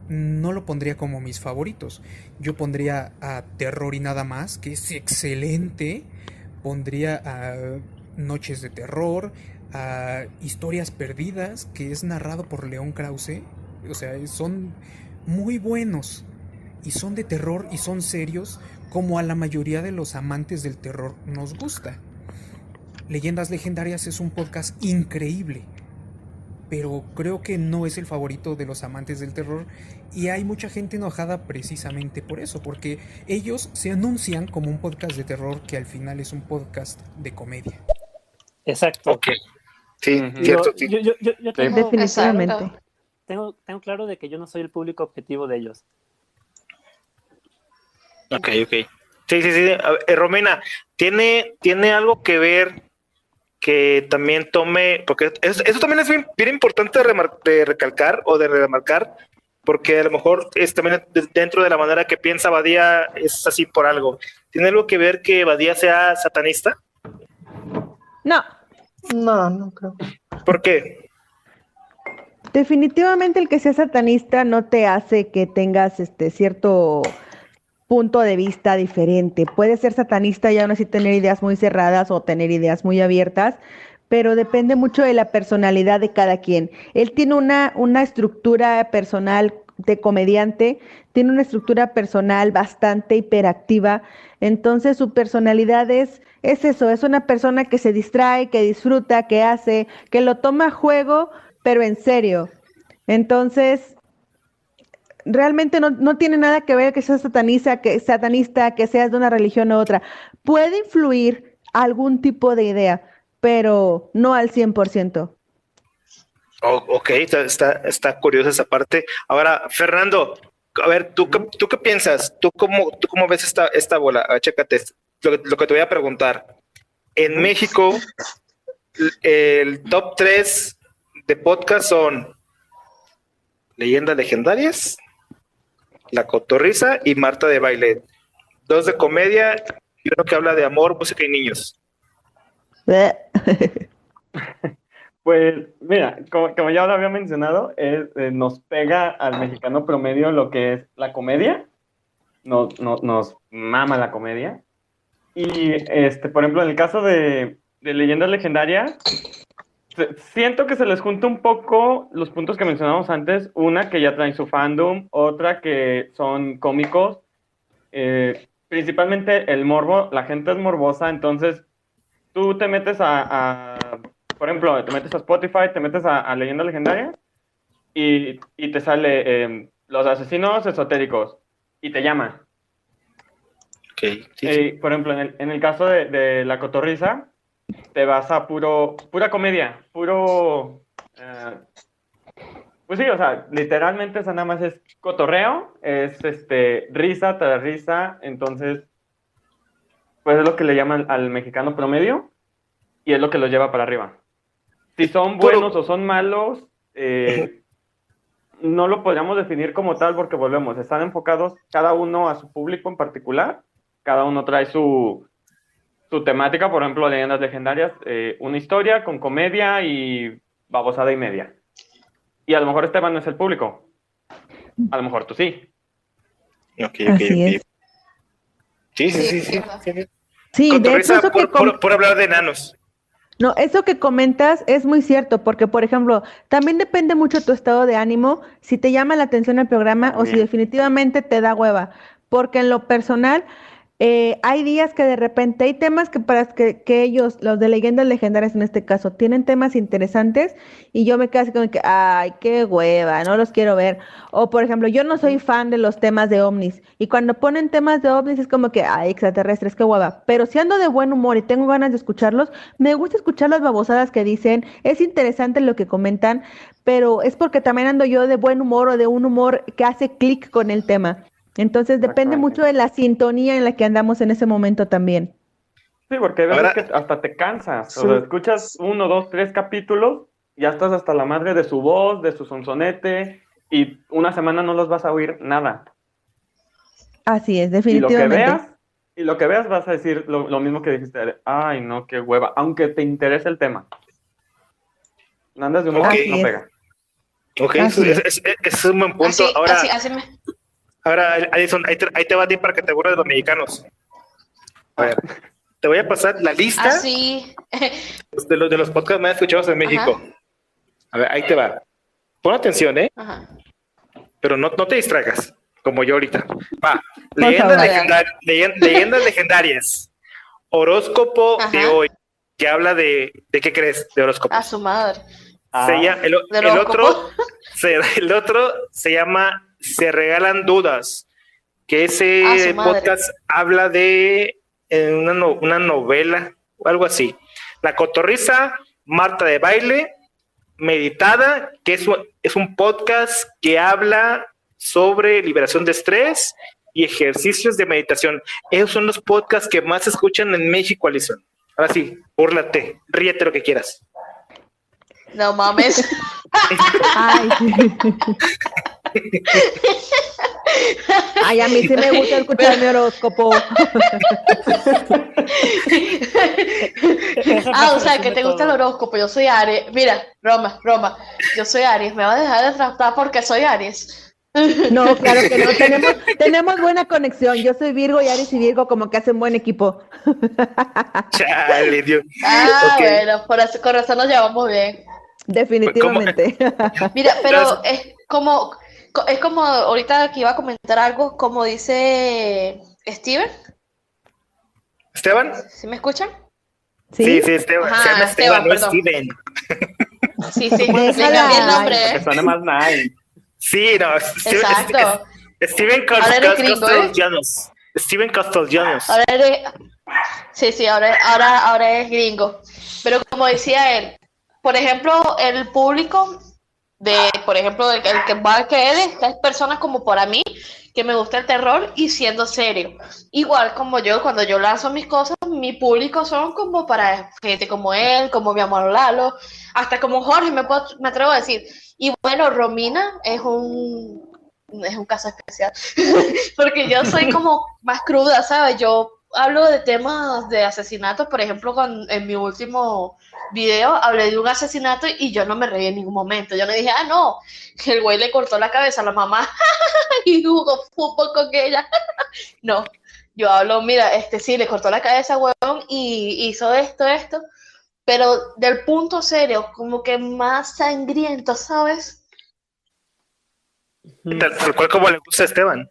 no lo pondría como mis favoritos. Yo pondría a Terror y Nada Más, que es excelente. Pondría a Noches de Terror, a Historias Perdidas, que es narrado por León Krause. O sea, son muy buenos y son de terror y son serios, como a la mayoría de los amantes del terror nos gusta. Leyendas Legendarias es un podcast increíble, pero creo que no es el favorito de los amantes del terror y hay mucha gente enojada precisamente por eso, porque ellos se anuncian como un podcast de terror que al final es un podcast de comedia. Exacto. Ok. Sí, Ujú. cierto. Yo, Sí. yo tengo, Definitivamente. Exacto. tengo claro de que yo no soy el público objetivo de ellos. Ok. Sí. A ver, Romina, ¿tiene algo que ver que también tome, porque eso también es bien importante de recalcar o de remarcar, porque a lo mejor es también dentro de la manera que piensa Badía es así por algo. ¿Tiene algo que ver que Badía sea satanista? No, No creo. ¿Por qué? definitivamente el que sea satanista no te hace que tengas cierto punto de vista diferente. Puedes ser satanista y aún así tener ideas muy cerradas o tener ideas muy abiertas, pero depende mucho de la personalidad de cada quien. Él tiene una estructura personal de comediante, tiene una estructura personal bastante hiperactiva, entonces su personalidad es eso, es una persona que se distrae, que disfruta, que hace, que lo toma a juego, pero en serio. Entonces, realmente no tiene nada que ver que seas satanista, que seas de una religión u otra. Puede influir algún tipo de idea, pero no al 100%. Ok, está curiosa esa parte. Ahora, Fernando, a ver, ¿tú qué piensas? ¿Tú cómo ves esta bola? A ver, chécate lo que te voy a preguntar. En México, el top 3 de podcast son Leyendas Legendarias, La Cotorrisa y Marta de Baile. 2 de comedia y uno que habla de amor, música y niños. Pues mira, como ya lo había mencionado, nos pega al mexicano promedio lo que es la comedia, nos mama la comedia. Y por ejemplo, en el caso de Leyendas Legendarias, siento que se les junta un poco los puntos que mencionamos antes, una que ya traen su fandom, otra que son cómicos, principalmente el morbo, la gente es morbosa, entonces tú te metes por ejemplo, te metes a Spotify, te metes a Leyendas Legendarias y te sale los asesinos esotéricos y te llama. Ok, sí. Por ejemplo, en el caso de La Cotorrisa, te vas a pura comedia, pues sí, o sea, literalmente esa nada más es cotorreo, es risa tras risa, entonces, pues es lo que le llaman al mexicano promedio y es lo que los lleva para arriba. Si son buenos o son malos, no lo podríamos definir como tal porque volvemos, están enfocados cada uno a su público en particular, cada uno trae su temática, por ejemplo, Leyendas Legendarias, una historia con comedia y babosada y media. Y a lo mejor Esteban no es el público, a lo mejor tú sí. Ok. Así es. Sí. Sí, de hecho, Cotorrisa eso que por hablar de enanos. no, eso que comentas es muy cierto, porque por ejemplo, también depende mucho tu estado de ánimo, si te llama la atención el programa o si definitivamente te da hueva, porque en lo personal hay días que de repente hay temas que ellos, los de Leyendas Legendarias en este caso, tienen temas interesantes y yo me quedo así como que, ay, qué hueva, no los quiero ver. O por ejemplo, yo no soy fan de los temas de ovnis y cuando ponen temas de ovnis es como que, ay, extraterrestres, qué hueva. Pero si ando de buen humor y tengo ganas de escucharlos, me gusta escuchar las babosadas que dicen, es interesante lo que comentan, pero es porque también ando yo de buen humor o de un humor que hace clic con el tema. Entonces depende mucho de la sintonía en la que andamos en ese momento también. Sí, porque hay veces que hasta te cansas. O sea, escuchas 1, 2, 3 capítulos, ya estás hasta la madre de su voz, de su sonsonete, y una semana no los vas a oír nada. Así es, definitivamente. Y lo que veas vas a decir lo mismo que dijiste. Ay, no, qué hueva. Aunque te interese el tema. No andas de humor, no pega. Ok, es un buen punto. Ahora, Alison, ahí te va a ti para que te aburras de los mexicanos. A ver, te voy a pasar la lista de los podcasts más escuchados en México. Ajá. A ver, ahí te va. Pon atención, Ajá. Pero no te distraigas, como yo ahorita. Va, Leyendas Legendarias, Horóscopo de hoy, que habla ¿de qué crees? De horóscopos. A su madre. El otro se llama Se Regalan Dudas, que ese podcast habla de una novela o algo así. La Cotorrisa, Marta de Baile, Meditada, que es un podcast que habla sobre liberación de estrés y ejercicios de meditación. Esos son los podcasts que más se escuchan en México, Alison. Ahora sí, búrlate, ríete lo que quieras. No mames. Ay. Ay, a mí sí me gusta escuchar mi horóscopo. O sea, que te gusta el horóscopo. Yo soy Aries. Mira, broma. Yo soy Aries. ¿Me vas a dejar de tratar porque soy Aries? No, claro que no. Tenemos buena conexión. Yo soy Virgo y Aries y Virgo como que hacen buen equipo. Chale, Dios. Okay. Bueno, con razón nos llevamos bien. Definitivamente. Mira, pero es como ahorita que iba a comentar algo, como dice Steven. ¿Esteban? ¿Sí me escuchan? Sí, Esteban. Ajá, se llama Esteban, no Steven. Sí, le cambié el nombre. Que suena más nice. Sí, no. Exacto. Steven Castellanos. Steven Castellanos. Ahora es gringo. Pero como decía él, por ejemplo, el público por ejemplo, el que va a creer estas personas como para mí, que me gusta el terror y siendo serio. Igual como yo, cuando yo lanzo mis cosas, mi público son como para gente como él, como mi amor Lalo, hasta como Jorge, me atrevo a decir. Y bueno, Romina es un caso especial, porque yo soy como más cruda, ¿sabes? Yo hablo de temas de asesinatos, por ejemplo, en mi último video hablé de un asesinato y yo no me reí en ningún momento. Yo no dije, no, que el güey le cortó la cabeza a la mamá y jugó fútbol con ella. No, yo hablo, mira, sí, le cortó la cabeza, huevón, y hizo esto, pero del punto serio, como que más sangriento, ¿sabes? Tal cual como le gusta a Esteban.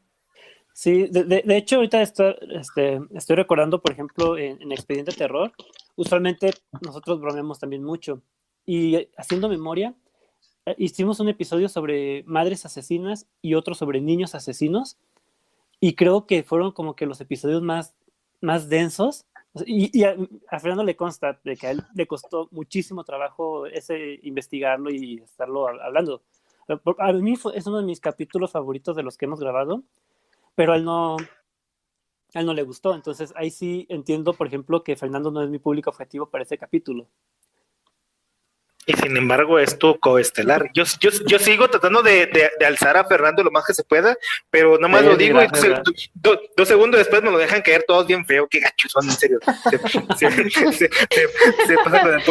Sí, de hecho ahorita estoy recordando, por ejemplo, en Expediente Terror, usualmente nosotros bromeamos también mucho, y haciendo memoria, hicimos un episodio sobre madres asesinas y otro sobre niños asesinos, y creo que fueron como que los episodios más densos, y a Fernando le consta de que a él le costó muchísimo trabajo investigarlo y estarlo hablando. A mí es uno de mis capítulos favoritos de los que hemos grabado, pero a él no le gustó. Entonces ahí sí entiendo, por ejemplo, que Fernando no es mi público objetivo para ese capítulo. Y sin embargo es tu coestelar. Yo sigo tratando de alzar a Fernando lo más que se pueda, pero nada más lo digo gracias, y 2 segundos después me lo dejan caer todos bien feo. Qué gachos son, en serio. Se pasa con el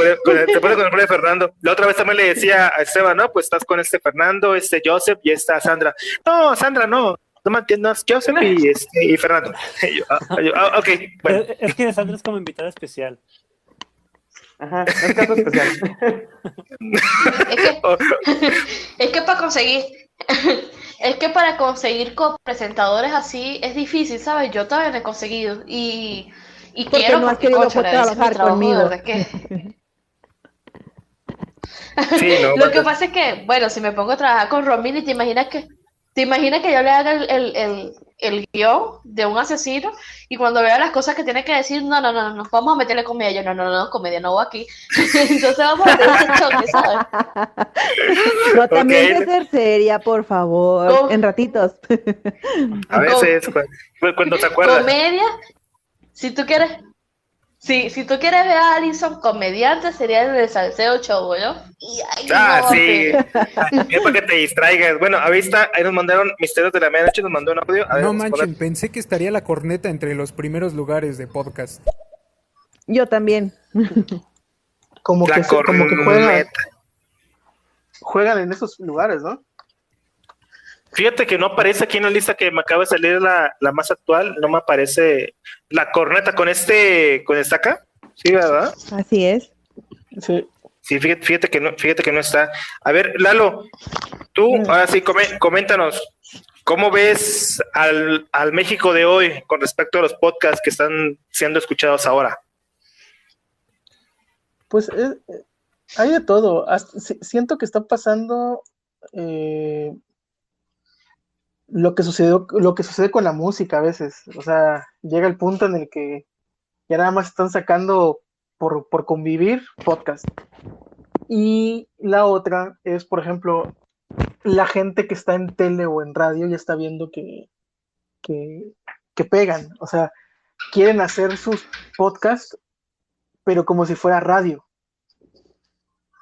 pobre Fernando. La otra vez también le decía a Esteban, no, pues estás con Fernando, Joseph y esta Sandra. No, Sandra, no me entiendas, Joseph y Fernando. Ok, bueno. Es que Sandra es como invitada especial. Ajá, es caso especial. Es que para conseguir copresentadores así es difícil, ¿sabes? Yo todavía no he conseguido y quiero no has querido trabajar conmigo. Sí, no, lo que pasa es que, bueno, si me pongo a trabajar con Romini, ¿te imaginas que yo le haga el guión de un asesino y cuando vea las cosas que tiene que decir, no, vamos a meterle comedia? Yo, no, comedia no voy aquí. Entonces vamos a meter ese choque, ¿sabes? No, también hay que ser seria, por favor, en ratitos. A veces, cuando te acuerdas. Comedia, si tú quieres ver a Alison comediante, sería el de Salseo Show, ¿no? Sí. Es para que te distraigas. Bueno, ahí nos mandaron Misterios de la Medianoche, nos mandó un audio. No manchen, pensé que estaría la corneta entre los primeros lugares de podcast. Yo también. Como que juegan en esos lugares, ¿no? Fíjate que no aparece aquí en la lista que me acaba de salir la más actual, no me aparece la corneta con acá, ¿sí, verdad? Así es. Sí, fíjate que no está. A ver, Lalo, tú, ahora sí, coméntanos, ¿cómo ves al México de hoy con respecto a los podcasts que están siendo escuchados ahora? Pues hay de todo. Siento que está pasando lo que sucede con la música a veces. O sea, llega el punto en el que ya nada más están sacando por convivir podcast. Y la otra es, por ejemplo, la gente que está en tele o en radio ya está viendo que pegan. O sea, quieren hacer sus podcasts, pero como si fuera radio.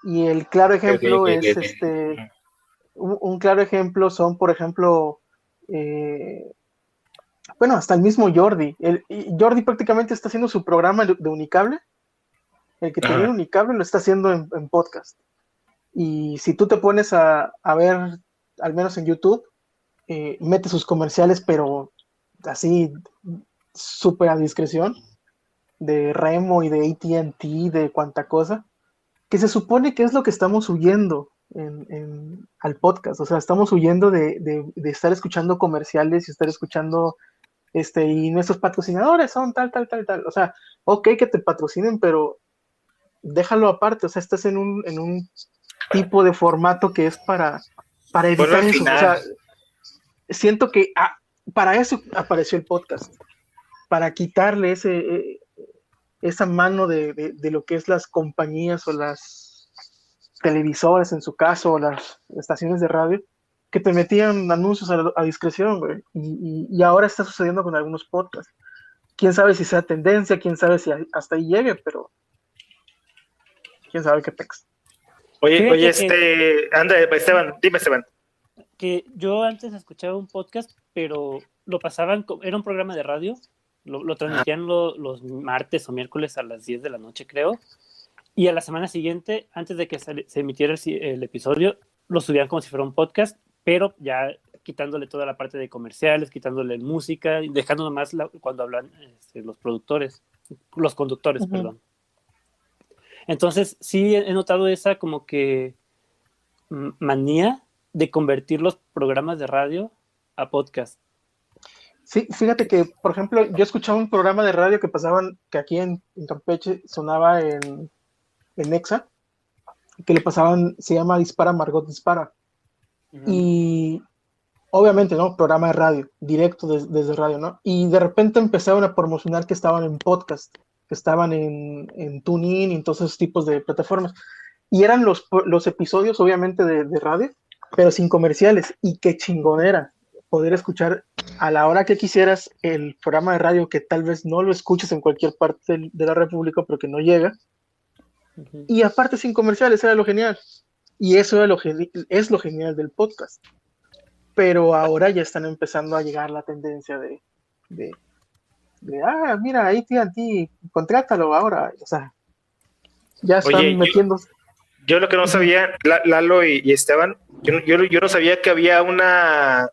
Y el claro ejemplo es un claro ejemplo son, por ejemplo, bueno, hasta el mismo Jordi. Jordi prácticamente está haciendo su programa de Unicable. El que tenía Unicable lo está haciendo en podcast. Y si tú te pones a ver, al menos en YouTube, mete sus comerciales, pero así súper a discreción, de Remo y de AT&T, de cuanta cosa, que se supone que es lo que estamos huyendo al podcast. O sea, estamos huyendo de estar escuchando comerciales y estar escuchando y nuestros patrocinadores son tal. O sea, ok que te patrocinen, pero déjalo aparte. O sea, estás en un tipo de formato que es para evitar eso. O sea, siento que para eso apareció el podcast, para quitarle esa mano de lo que es las compañías o las televisoras, en su caso, o las estaciones de radio, que te metían anuncios a discreción, güey. Y ahora está sucediendo con algunos podcasts. Quién sabe si sea tendencia, quién sabe si hasta ahí llegue, pero quién sabe qué pex. Oye, anda, Esteban, dime, Esteban. Que yo antes escuchaba un podcast, pero lo pasaban, era un programa de radio, lo transmitían los martes o miércoles a las 10 de la noche, creo, y a la semana siguiente, antes de que se emitiera el episodio, lo subían como si fuera un podcast, pero ya quitándole toda la parte de comerciales, quitándole música, dejando nomás cuando hablan los conductores, Uh-huh. perdón. Entonces, sí he notado esa como que manía de convertir los programas de radio a podcast. Sí, fíjate que, por ejemplo, yo escuchaba un programa de radio que aquí en Campeche sonaba en Nexa, que le pasaban, se llama Dispara, Margot Dispara. Uh-huh. Y obviamente, ¿no? Programa de radio, directo desde radio, ¿no? Y de repente empezaron a promocionar que estaban en podcast, que estaban en TuneIn y en todos esos tipos de plataformas. Y eran los episodios, obviamente, de radio, pero sin comerciales. Y qué chingonera poder escuchar a la hora que quisieras el programa de radio, que tal vez no lo escuches en cualquier parte de la República, pero que no llega. Uh-huh. Y aparte sin comerciales, era lo genial. Y eso es lo genial del podcast. Pero ahora ya están empezando a llegar la tendencia de mira, AT&T, contrátalo ahora. O sea, ya están metiendo... Yo lo que no sabía, Lalo y Esteban, yo no sabía que había una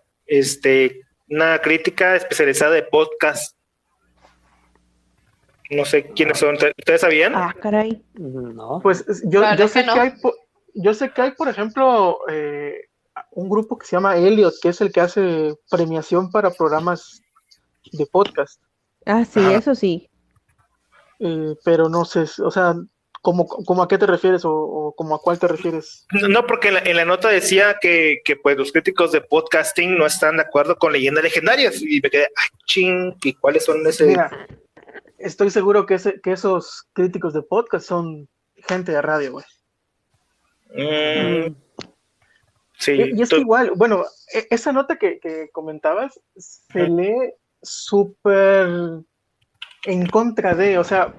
crítica especializada de podcast. No sé quiénes son. ¿Ustedes sabían? Ah, caray. No. Pues yo sé que hay, por ejemplo, un grupo que se llama Elliot, que es el que hace premiación para programas de podcast. Ah, sí, eso sí. Pero no sé, o sea, ¿cómo a qué te refieres o como a cuál te refieres? No, porque en la nota decía que pues los críticos de podcasting no están de acuerdo con leyendas legendarias y me quedé, ¿y cuáles son ese? Mira, estoy seguro que esos críticos de podcast son gente de radio, güey. Sí. Y es que igual, bueno, esa nota que comentabas se lee súper en contra de, o sea,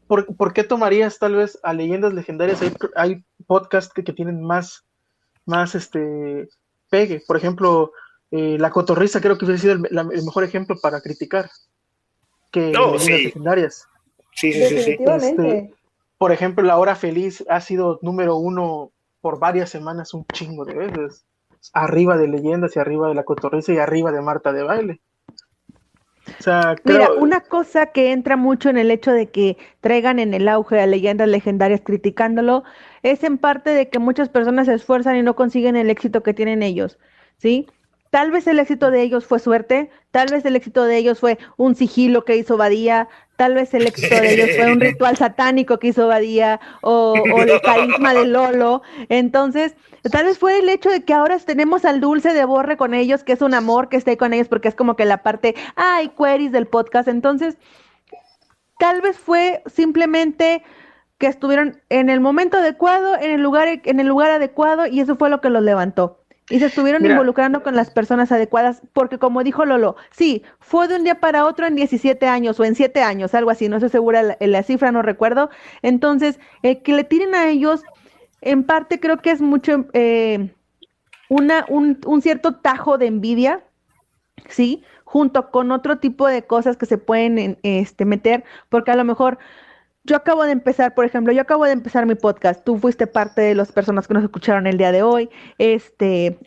¿por qué tomarías tal vez a leyendas legendarias? Hay podcasts que tienen más pegue. Por ejemplo, La Cotorrisa creo que hubiera sido el mejor ejemplo para criticar que leyendas legendarias. Sí. Definitivamente. Por ejemplo, La Hora Feliz ha sido número 1 por varias semanas, un chingo de veces. Arriba de Leyendas y arriba de La Cotorrisa y arriba de Marta de Baile. O sea, Mira, una cosa que entra mucho en el hecho de que traigan en el auge a leyendas legendarias criticándolo es en parte de que muchas personas se esfuerzan y no consiguen el éxito que tienen ellos, ¿sí? Tal vez el éxito de ellos fue suerte, tal vez el éxito de ellos fue un sigilo que hizo Badía, tal vez el éxito de ellos fue un ritual satánico que hizo Badía o el carisma de Lolo. Entonces, tal vez fue el hecho de que ahora tenemos al Dulce de Borre con ellos, que es un amor que esté con ellos, porque es como que la parte, queries del podcast. Entonces, tal vez fue simplemente que estuvieron en el momento adecuado, en el lugar adecuado, y eso fue lo que los levantó. Y se estuvieron involucrando con las personas adecuadas, porque como dijo Lolo, sí, fue de un día para otro en 17 años o en 7 años, algo así, no estoy segura la cifra, no recuerdo. Entonces, que le tiren a ellos, en parte creo que es mucho un cierto tajo de envidia, ¿sí? Junto con otro tipo de cosas que se pueden meter, porque a lo mejor yo acabo de empezar mi podcast, tú fuiste parte de las personas que nos escucharon el día de hoy,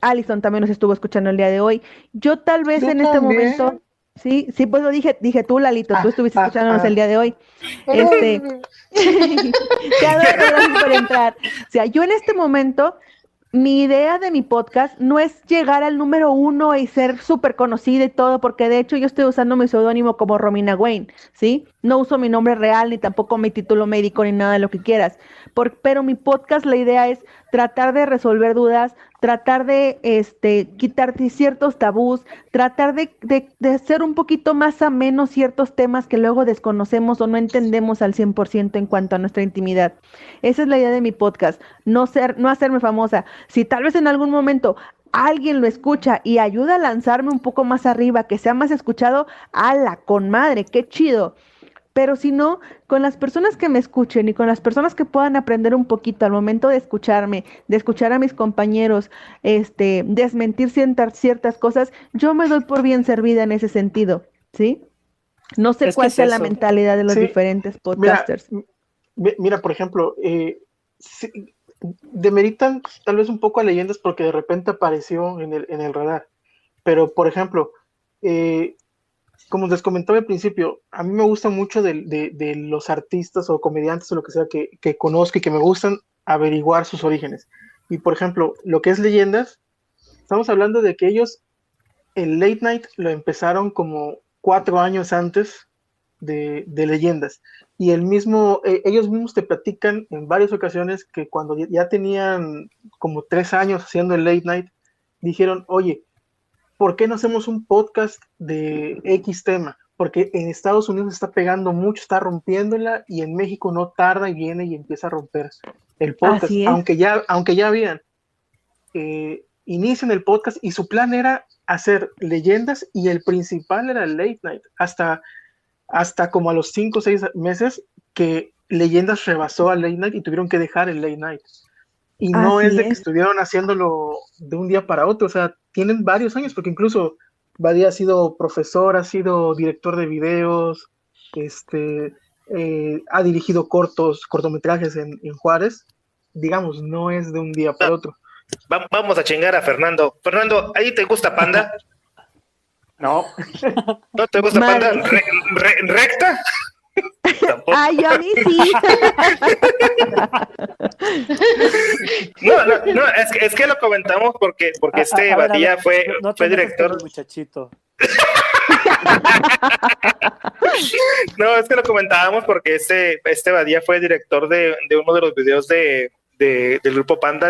Alison también nos estuvo escuchando el día de hoy, yo tal vez en este momento, sí, pues lo dije tú, Lalito, tú estuviste escuchándonos el día de hoy, te adoro, gracias por entrar, o sea, yo en este momento, mi idea de mi podcast no es llegar al número 1 y ser súper conocida y todo, porque de hecho yo estoy usando mi seudónimo como Romina Wayne, ¿sí? No uso mi nombre real, ni tampoco mi título médico, ni nada de lo que quieras. Pero mi podcast, la idea es tratar de resolver dudas, tratar de quitarte ciertos tabús, tratar de hacer un poquito más ameno ciertos temas que luego desconocemos o no entendemos al 100% en cuanto a nuestra intimidad. Esa es la idea de mi podcast, no hacerme famosa. Si tal vez en algún momento alguien lo escucha y ayuda a lanzarme un poco más arriba, que sea más escuchado, ¡ala, con madre, qué chido! Pero si no, con las personas que me escuchen y con las personas que puedan aprender un poquito al momento de escucharme, de escuchar a mis compañeros, desmentir ciertas cosas, yo me doy por bien servida en ese sentido, ¿sí? No sé cuál sea la mentalidad de los diferentes podcasters. Mira, por ejemplo, demeritan tal vez un poco a Leyendas porque de repente apareció en el radar. Pero, por ejemplo, como les comentaba al principio, a mí me gusta mucho de los artistas o comediantes o lo que sea que conozco y que me gustan averiguar sus orígenes. Y por ejemplo, lo que es Leyendas, estamos hablando de que ellos el late night lo empezaron como 4 años antes de Leyendas. Y ellos mismos te platican en varias ocasiones que cuando ya tenían como 3 años haciendo el late night, dijeron, oye, ¿por qué no hacemos un podcast de X tema? Porque en Estados Unidos está pegando mucho, está rompiéndola, y en México no tarda y viene y empieza a romper el podcast. Aunque ya habían, inician el podcast y su plan era hacer Leyendas y el principal era el late night. Hasta como a los 5 o 6 meses que Leyendas rebasó al late night y tuvieron que dejar el late night. Y no es de que estuvieron haciéndolo de un día para otro, o sea, tienen varios años, porque incluso Badía ha sido profesor, ha sido director de videos, ha dirigido cortometrajes en Juárez. Digamos, no es de un día para otro. Vamos a chingar a Fernando. Fernando, ¿ahí te gusta Panda? No. ¿No te gusta Panda? ¿Recta? Ay, a mí sí. No, es que lo comentamos porque Badía fue director. Muchachito. No, es que lo comentábamos porque Badía fue director de uno de los videos del grupo Panda,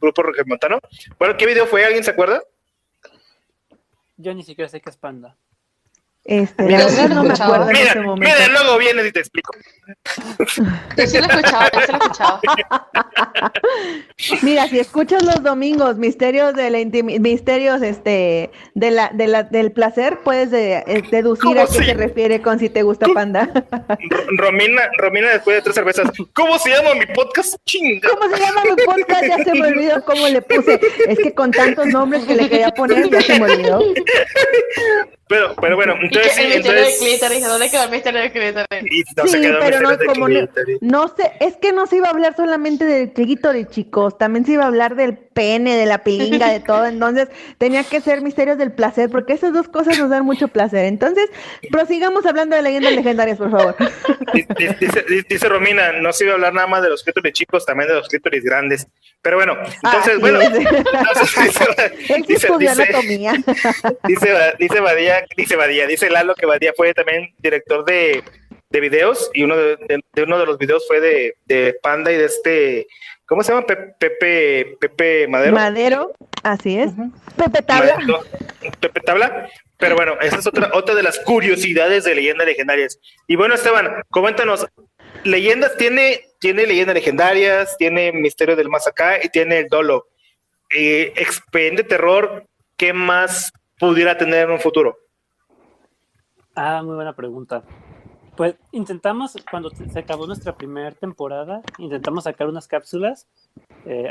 grupo regiomontano. Bueno, ¿qué video fue? ¿Alguien se acuerda? Yo ni siquiera sé qué es Panda. Mira, no me acuerdo en ese momento. Mira, luego vienes y te explico. Yo sí lo escuchaba. Mira, si escuchas los domingos misterios de la misterios del placer, puedes deducir a qué se refiere con si te gusta Panda. Romina después de 3 cervezas. ¿Cómo se llama mi podcast? Chinga. ¿Cómo se llama mi podcast? Ya se me olvidó cómo le puse. Es que con tantos nombres que le quería poner, ya se me olvidó. Pero bueno, entonces el misterio del clítoris, ¿dónde quedó el misterio del clítoris? Sí, pero no sé, es que no se iba a hablar solamente del clítoris, chicos, también se iba a hablar del pene, de la pilinga, de todo, entonces tenía que ser misterios del placer, porque esas dos cosas nos dan mucho placer. Entonces, prosigamos hablando de leyendas legendarias, por favor. Dice Romina, no se iba a hablar nada más de los clítoris chicos, también de los clítoris grandes. Pero bueno, entonces, dice Lalo que Badía fue también director de videos, y uno de los videos fue de Panda y de ¿cómo se llama? Pepe Madero. Madero, así es. Pepe Tabla. Pepe Tabla. Pero bueno, esa es otra de las curiosidades de Leyendas Legendarias. Y bueno, Esteban, coméntanos, Leyendas tiene Leyendas Legendarias, tiene Misterio del Más Acá y tiene el Dolo. Expediente Terror, ¿qué más pudiera tener en un futuro? Muy buena pregunta. Pues intentamos, cuando se acabó nuestra primera temporada, intentamos sacar unas cápsulas.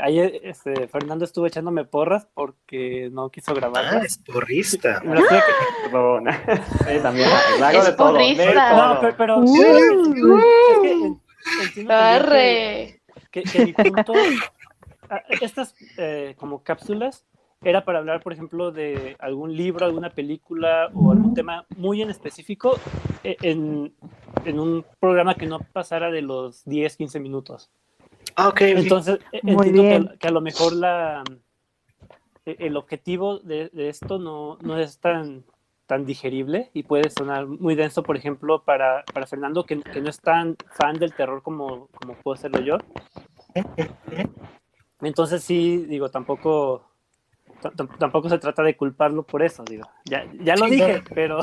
Ayer Fernando estuvo echándome porras porque no quiso grabar. Es porrista. Sí, también. Hago Es de todo. porrista. No, pero es que entiendo también Arre. que mi punto, estas como cápsulas, era para hablar, por ejemplo, de algún libro, alguna película o algún tema muy en específico en un programa que no pasara de los 10, 15 minutos. Ok. Entonces, Muy entiendo bien. que a lo mejor el objetivo de esto no es tan digerible y puede sonar muy denso, por ejemplo, para Fernando, que no es tan fan del terror como puedo serlo yo. Entonces sí, digo, tampoco se trata de culparlo por eso, digo. Ya lo dije, pero...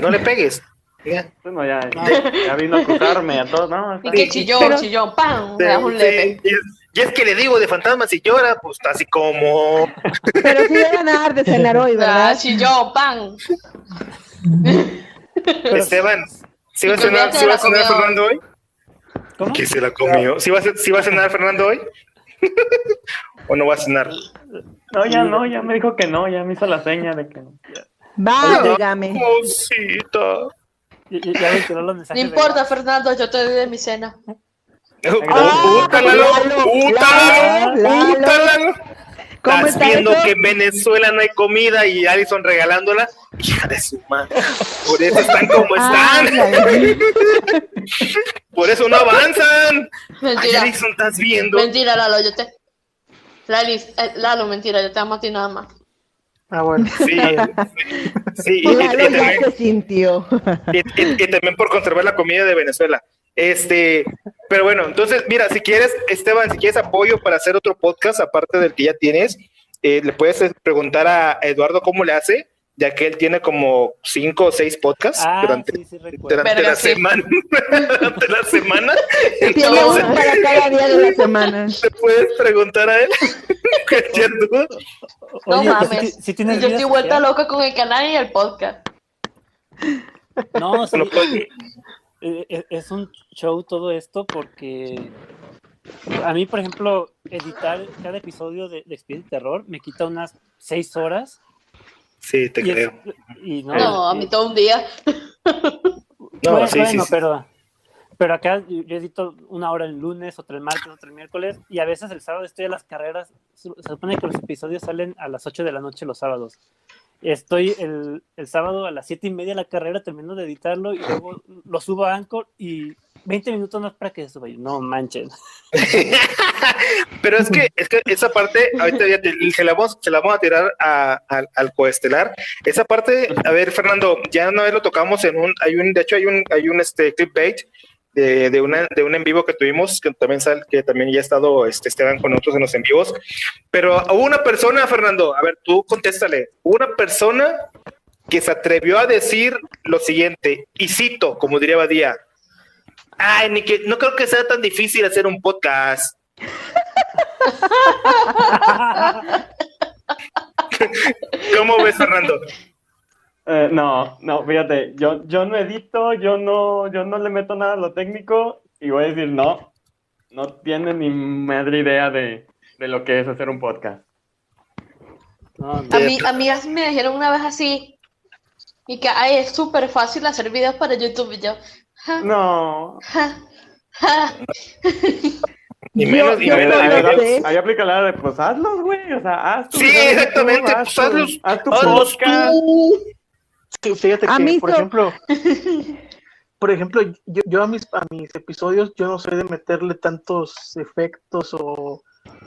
No le pegues. Ya. Bueno, ya vino a acusarme a todos, ¿no? Y que chillón, ¡pam! Me das un leve. Y es que le digo de fantasmas y llora, pues así como... Pero sí deben dar de cenar hoy, ¿verdad? Chillón, ¡pam! Esteban, ¿sí va a Y que cenar, ya se la comió. Fernando hoy? ¿Cómo? ¿Que se la comió? ¿Sí va a cenar Fernando hoy? ¿O no va a cenar? No, ya me dijo que no, ya me hizo la seña de que no. Válgame. Cosita. Ya me tiró los No mensajes. importa, Fernando, yo te doy de mi cena. ¡Útalalo! ¿Cómo ¿Estás está viendo eso? que en Venezuela no hay comida y Alison regalándola? Hija de su madre. Por eso están como están. Por eso no avanzan. Mentira. Ay, Alison, ¿estás viendo? Mentira, Lalo, Lalo, mentira, yo te amo a ti nada más. Bueno. Sí, Lalo ya se sintió. y también por conservar la comida de Venezuela. Pero bueno, entonces, mira, si quieres, Esteban, si quieres apoyo para hacer otro podcast, aparte del que ya tienes, le puedes preguntar a Eduardo cómo le hace, ya que él tiene como 5 o 6 podcasts durante Verga, la sí. semana. Durante la semana. Tiene Entonces, uno para cada día de la semana. le puedes preguntar a él cualquier duda. No Oye, mames. si tienes Yo vida estoy vuelta social. loca con el canal y el podcast. No, sí, Bueno, pues, es un show todo esto porque a mí, por ejemplo, editar cada episodio de Expediente Terror me quita unas 6 horas. sí, te Y creo. No, a mí todo un día. No, bueno, sí. pero acá yo edito 1 hora el lunes, otra el martes, otra el miércoles, y a veces el sábado estoy a las carreras. Se supone que los episodios salen a las 8 de la noche los sábados. Estoy el sábado a las 7:30 de la carrera termino de editarlo y luego lo subo a Anchor y 20 minutos más para que se suba. No manchen. Pero es que esa parte, ahorita ya se la vamos a tirar al coestelar. Esa parte, a ver, Fernando, ya una vez lo tocamos de hecho hay un clickbait de un en vivo que tuvimos, que también ya ha estado Esteban con nosotros en los en vivos. Pero hubo una persona, Fernando, a ver, tú contéstale, una persona que se atrevió a decir lo siguiente, y cito, como diría Badía: ay, no creo que sea tan difícil hacer un podcast. ¿Cómo ves, Fernando? No, fíjate, yo no edito, yo no le meto nada a lo técnico y voy a decir no tiene ni madre idea de lo que es hacer un podcast. No. Amigas me dijeron una vez así, y que ay, es súper fácil hacer videos para YouTube, y yo, ja, No. ja, ja. Ni menos, ni yo menos. no sé. Ahí aplica la de pues hazlos, güey, o sea, haz tu Sí, video de exactamente, YouTube, pues hazlos haz tu tú. podcast. Sí, fíjate A que, mí por ejemplo, yo a mis episodios yo no soy de meterle tantos efectos o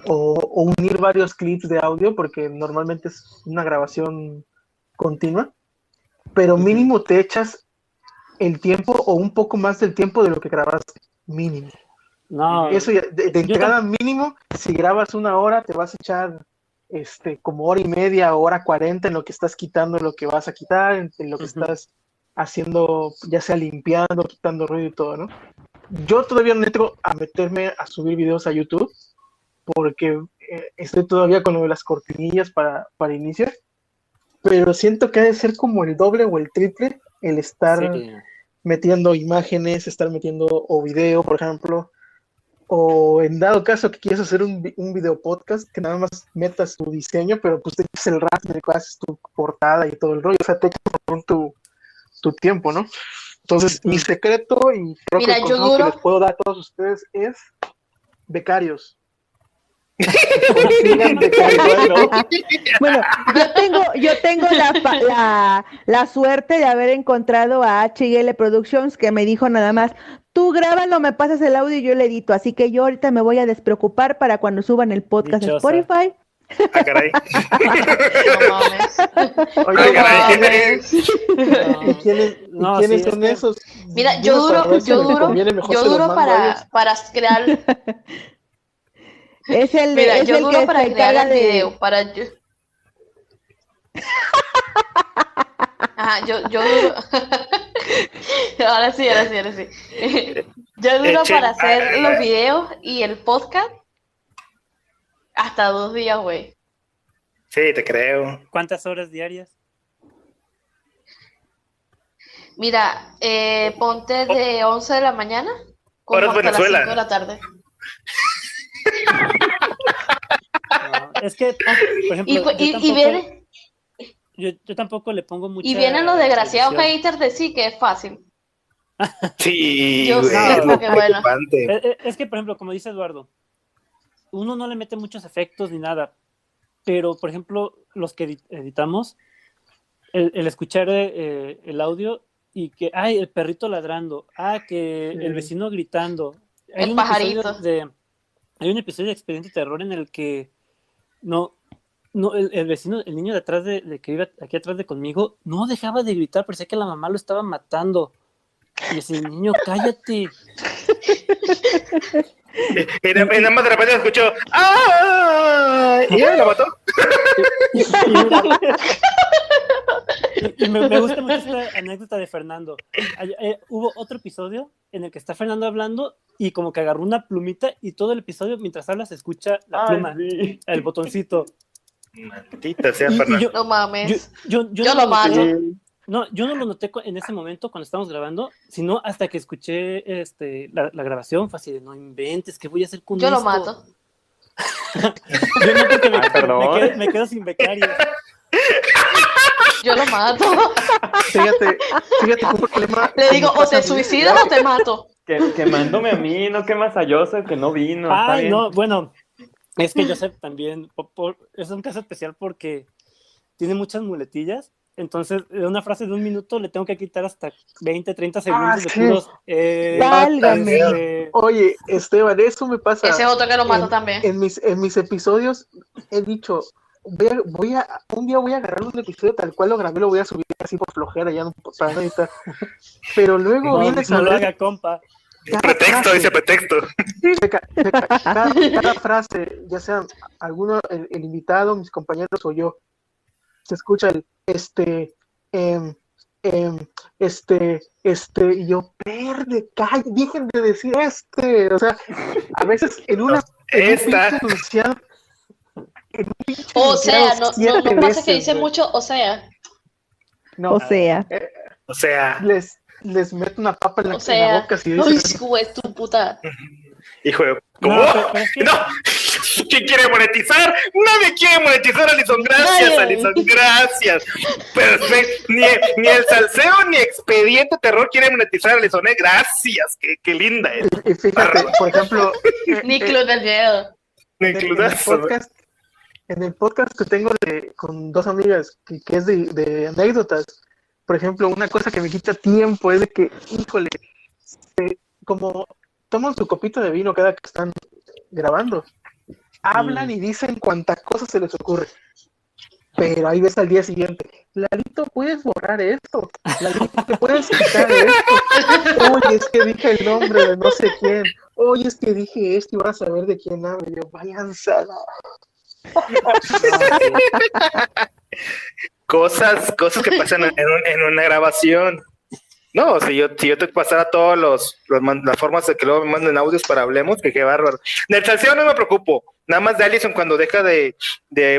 unir varios clips de audio porque normalmente es una grabación continua, pero mínimo te echas el tiempo o un poco más del tiempo de lo que grabaste, mínimo. No, Eso ya, de yo entrada mínimo, si grabas 1 hora, te vas a echar como hora y media o hora 40 en lo que estás quitando lo que vas a quitar, en lo que estás haciendo, ya sea limpiando, quitando ruido y todo, ¿no? Yo todavía no entro a meterme a subir videos a YouTube porque estoy todavía con lo de las cortinillas para iniciar, pero siento que ha de ser como el doble o el triple el estar sí. metiendo imágenes, estar metiendo o video, por ejemplo, o en dado caso que quieras hacer un video podcast, que nada más metas tu diseño, pero pues te echas el rato en el que haces tu portada y todo el rollo, o sea, te echas también tu tiempo, ¿no? Entonces, mi secreto, y creo Mira, que el yo consejo que duro- les puedo dar a todos ustedes es becarios. Consigan becarios. Bueno, yo tengo la suerte de haber encontrado a H&L Productions que me dijo nada más, tú grábalo, me pasas el audio y yo le edito, así que yo ahorita me voy a despreocupar para cuando suban el podcast a Dichosa. Spotify. Ah, caray. No mames. Oye, No mames. ¿y quiénes No, quiénes sí, son es que- esos? Mira, Dinos para ver si les conviene mejor yo se los duro mando a ellos. para crear. Es el, Mira, es yo el duro que para se crear encarga el de... video, Ajá, yo duro. Ahora sí. Yo duro Echen- para hacer los videos y el podcast hasta 2 días, güey. Sí, te creo. ¿Cuántas horas diarias? Mira, ponte de 11 de la mañana como Horas hasta las Venezuela. 5 de la tarde. No, es que, por ejemplo, Y, yo y tampoco, viene, yo tampoco le pongo mucha y vienen los desgraciados edición. haters de sí, que es fácil. Sí, Yo güey, sé, es lo porque bueno. preocupante. Es que, por ejemplo, como dice Eduardo, uno no le mete muchos efectos ni nada, pero, por ejemplo, los que editamos, el escuchar el audio y que, ay, el perrito ladrando, que el vecino gritando. El pajarito. Hay un episodio de Expediente Terror en el que no, el vecino, el niño de atrás de que iba aquí atrás de conmigo, no dejaba de gritar, parecía que la mamá lo estaba matando. Y ese niño, cállate. Y nada más de repente escuchó ¡ah! Y ya la mató. Y me gusta mucho esta anécdota de Fernando. Hubo otro episodio en el que está Fernando hablando y como que agarró una plumita y todo el episodio mientras habla se escucha la pluma, el botoncito. Maldita sea, Y Fernando. No mames. Yo Yo no lo mato. noté. No, yo no lo noté en ese momento cuando estábamos grabando, sino hasta que escuché la grabación. Fue así de, no inventes, ¿qué voy a hacer con Yo esto? lo mato. Yo no, porque Ay, perdón. me quedo sin becario. Yo lo mato. Fíjate un problema. Le digo, que o me te pasa a mí. suicidas o te mato. Quemándome a mí, no quemas a Joseph, que no vino. Está Ay, bien. no, bueno, es que Joseph también, es un caso especial porque tiene muchas muletillas, entonces de una frase de 1 minuto le tengo que quitar hasta 20, 30 segundos de sí. puros... Válgame. Oye, Esteban, eso me pasa. Ese es otro que lo mato también. En mis episodios he dicho, un día voy a agarrar un episodio tal cual lo grabé, lo voy a subir así por flojera, ya no para no editar. Pero luego No, vienes no a lo ver haga, compa. cada Pretexto, frase. dice pretexto. Checa, cada frase, ya sea alguno, el invitado, mis compañeros o yo, se escucha el y yo, verde, dejen de decir o sea, a veces en un Esta. pinche enunciado, O sea, no siete pasa veces, que dice güey. mucho, o sea. No, O sea, O sea, les meto una papa en O la sea. boca si Uy, dicen, güey, tu puta. hijo de... ¿Cómo? No, pero es que- No. ¿Quién quiere monetizar? Nadie quiere monetizar, Alison. Gracias, Nadie. Alison. Gracias. Perfecto. Ni el salseo ni Expediente Terror quiere monetizar, Alison. Gracias. Qué linda es. y fíjate, por ejemplo, Ni Club del Miedo. Me en el includas. podcast, que tengo con 2 amigas, que es de anécdotas, por ejemplo, una cosa que me quita tiempo es de que, híjole, como toman su copita de vino cada que están grabando, hablan y dicen cuantas cosas se les ocurre, pero ahí ves al día siguiente, Lalito, ¿puedes borrar esto? Lalito, ¿te puedes quitar esto? Oye, es que dije el nombre de no sé quién. Oye, es que dije esto y vas a saber de quién hablo. Y yo, váyanse a la... Cosas que pasan en una grabación. No, si yo te pasara todas las formas de que luego me manden audios para hablemos, que qué bárbaro. Del salseo no me preocupo. Nada más de Allison cuando deja de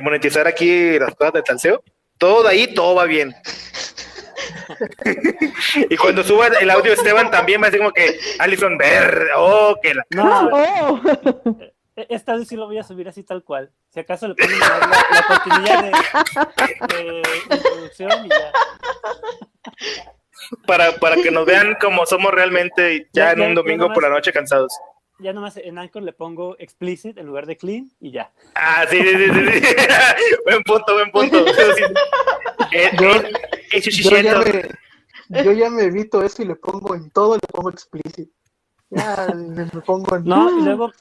monetizar aquí las cosas del salseo, todo de ahí, todo va bien. Y cuando suba el audio Esteban también me hace como que Allison, que la... No, Oh. esta vez sí lo voy a subir así tal cual. Si acaso le ponen la cortinilla de introducción y ya. Para que nos vean como somos realmente ya en un domingo por la noche cansados. Ya nomás en Anchor le pongo explicit en lugar de clean y ya. Ah, sí. Buen punto. Yo ya me evito eso y le pongo en todo, le pongo explícito. Ya me pongo en... No, y luego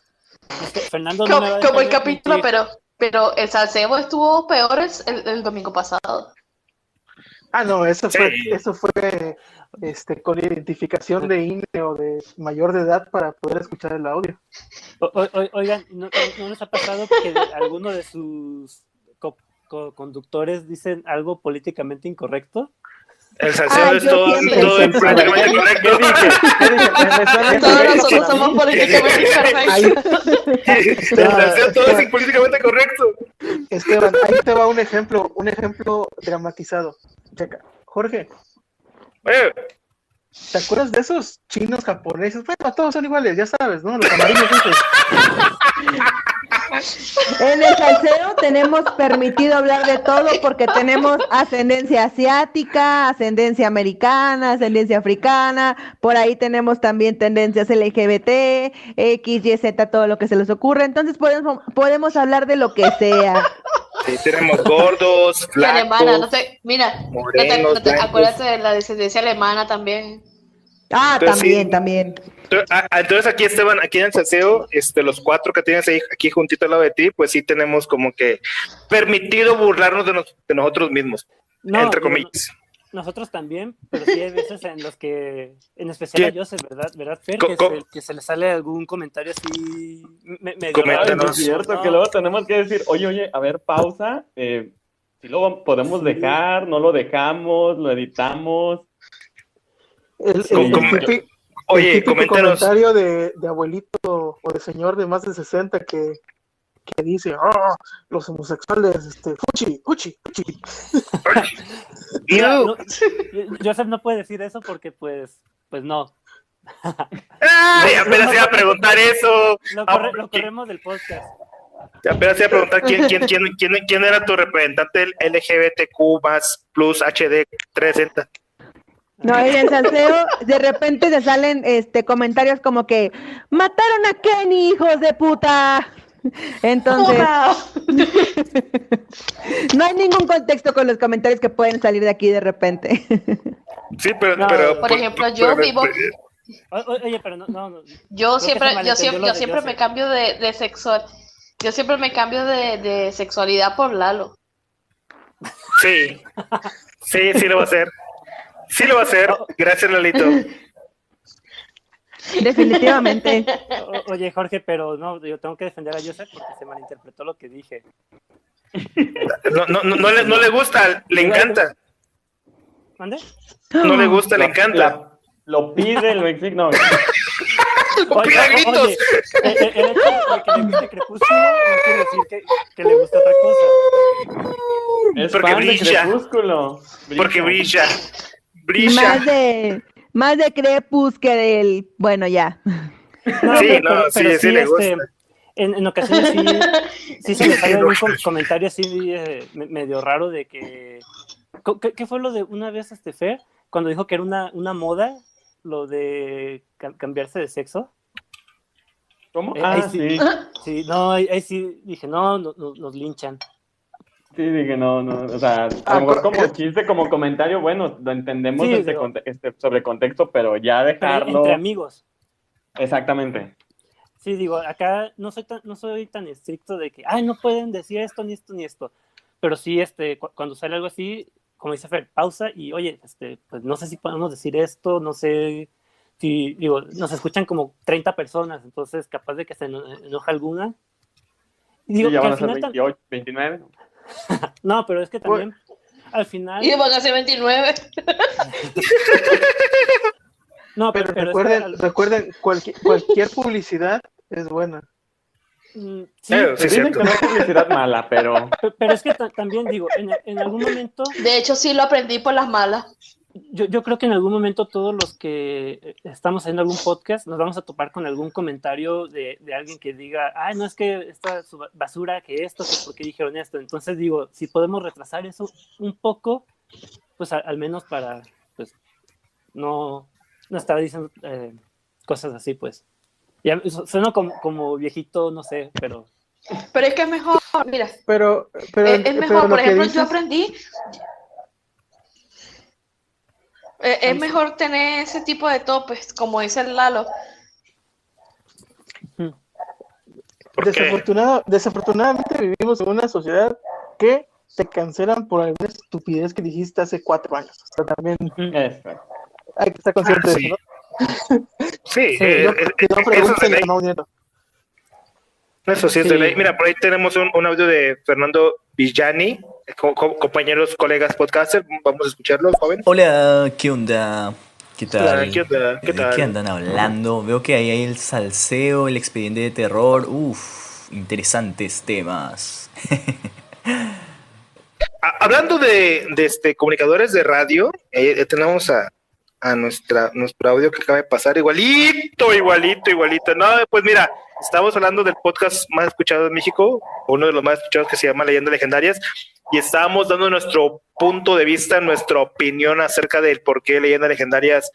Fernando no me va a Como el dejar capítulo, mentir. pero el salseo estuvo peor el domingo pasado. Ah, no, eso fue Sí. con identificación de INE o de mayor de edad para poder escuchar el audio. Oigan, ¿no les ha pasado que alguno de sus conductores dicen algo políticamente incorrecto? El salseo es todo políticamente correcto. Todos nosotros somos políticamente incorrectos. El salseo todo es políticamente correcto. Esteban, ahí te va un ejemplo dramatizado. Checa. Jorge, ¿te acuerdas de esos chinos japoneses? Bueno, todos son iguales, ya sabes, ¿no? Los amarillos esos. En el salseo tenemos permitido hablar de todo porque tenemos ascendencia asiática, ascendencia americana, ascendencia africana, por ahí tenemos también tendencias LGBT, X, Y, Z, todo lo que se les ocurra, entonces podemos hablar de lo que sea. Sí, tenemos gordos, Y alemana, flacos, morenos, blancos. acuérdate de la descendencia alemana también. Ah, Entonces, sí. también. Entonces aquí Esteban, aquí en el salseo, los 4 que tienes ahí, aquí juntito al lado de ti, pues sí tenemos como que permitido burlarnos de nosotros mismos, No, entre digo, comillas. Nosotros también, pero sí hay veces en los que, en especial a Joseph, ¿verdad, Fer? Que se le sale algún comentario así medio Coméntanos. raro. Es cierto No. que luego tenemos que decir, oye, a ver, pausa, si luego podemos dejar, no lo dejamos, lo editamos. El Oye, típico coméntanos. comentario de abuelito o de señor de más de 60 que dice, los homosexuales, fuchi. No, Joseph no puede decir eso porque pues no. Apenas iba a preguntar eso. Lo corremos del podcast. Apenas iba a preguntar quién era tu representante del LGBTQ más plus HD 360. No, en el salseo de repente te salen comentarios como que mataron a Kenny, hijos de puta. Entonces, no hay ningún contexto con los comentarios que pueden salir de aquí de repente. Sí, pero por ejemplo, yo vivo. Oye, pero no. Yo creo que se siempre malentendió lo de me Joseph. cambio de sexual. Yo siempre me cambio de sexualidad por Lalo. sí lo va a hacer. Sí lo va a hacer. Gracias, Lalito. Definitivamente. Oye, Jorge, pero no, yo tengo que defender a Joseph porque se malinterpretó lo que dije. No le gusta, le encanta. ¿Mande? No le gusta, le encanta. Lo pide, lo exige, no. ¡Pide a gritos! Oye, el hecho de que le guste Crepúsculo no quiere decir que le gusta otra cosa. Es Porque fan de brilla. Crepúsculo. Porque brilla. Más de Crepus que del... Bueno, ya. No, Sí, pero le gusta. En ocasiones sí se le sale algún comentario así medio raro de que... ¿Qué fue lo de una vez, Fer? Cuando dijo que era una moda, lo de cambiarse de sexo. ¿Cómo? Ahí Sí. Sí, no, ahí sí dije, no, nos linchan. Sí, dije, no, o sea, a lo mejor como chiste, como comentario, bueno, lo entendemos Sí, sobre contexto, pero ya Pero dejarlo... entre amigos. Exactamente. Sí, digo, acá no soy tan estricto de que, no pueden decir esto, ni esto, ni esto. Pero sí, cuando sale algo así, como dice Fer, pausa y, oye, pues no sé si podemos decir esto, no sé si, digo, nos escuchan como 30 personas, entonces capaz de que se enoja alguna. Y digo, Sí, ya que van al a ser final 28, 29. no, pero es que también, al final... Y van a ser 29. No, Pero es que recuerden, cualquier publicidad es buena. sí, Sí, Dicen cierto. que no hay publicidad mala, pero pero es que también digo, en algún momento, De hecho, sí lo aprendí por las malas. yo creo que en algún momento todos los que estamos haciendo algún podcast nos vamos a topar con algún comentario de alguien que diga, ay, no es que esta es basura, que esto, que por qué dijeron esto. Entonces digo, si podemos retrasar eso un poco, pues al menos para, pues, no estar diciendo cosas así, pues. Ya sueno como viejito, no sé, pero... Pero es que es mejor, mira, Pero es mejor, lo por que ejemplo, dices, yo aprendí, es sí. mejor tener ese tipo de topes, como dice el Lalo. ¿Por qué? desafortunadamente vivimos en una sociedad que te cancelan por alguna estupidez que dijiste hace 4 años. O sea, también hay que estar consciente sí. de eso, Sí, Sí, ¿no? Que no eso es de pregunten, ley. no Nieto. Eso sí es Sí. de ley. Mira, por ahí tenemos un audio de Fernando Villani, compañeros, colegas podcaster. Vamos a escucharlo, joven. Hola, ¿qué onda? ¿Qué tal? Hola, ¿qué onda? ¿Qué ¿De qué tal? andan hablando? Veo que ahí hay el salseo, el expediente de terror. Uf, interesantes temas. Hablando de comunicadores de radio, tenemos a nuestro audio que acaba de pasar, igualito. No, pues mira, estamos hablando del podcast más escuchado en México, uno de los más escuchados, que se llama Leyendas Legendarias, y estábamos dando nuestro punto de vista, nuestra opinión acerca del por qué Leyendas Legendarias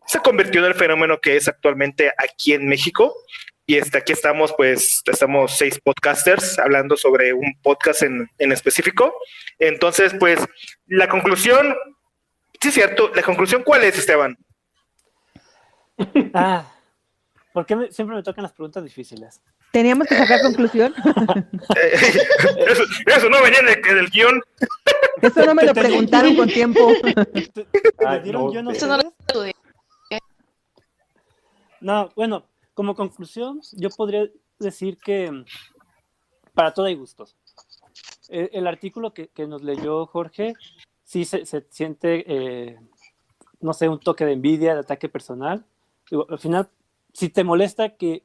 se convirtió en el fenómeno que es actualmente aquí en México. Y aquí estamos 6 podcasters hablando sobre un podcast en específico. Entonces, pues, la conclusión, sí es cierto, la conclusión, ¿cuál es, Esteban? ¿Por qué siempre me tocan las preguntas difíciles? Teníamos que sacar conclusión. Eso no venía del guión. Eso no me lo preguntaron con tiempo. ¿Les dieron guión a Eso no lo ustedes? estudié. No, bueno, como conclusión, yo podría decir que para todo hay gustos. El artículo que nos leyó Jorge, sí se siente, no sé, un toque de envidia, de ataque personal. Digo, al final, si te molesta que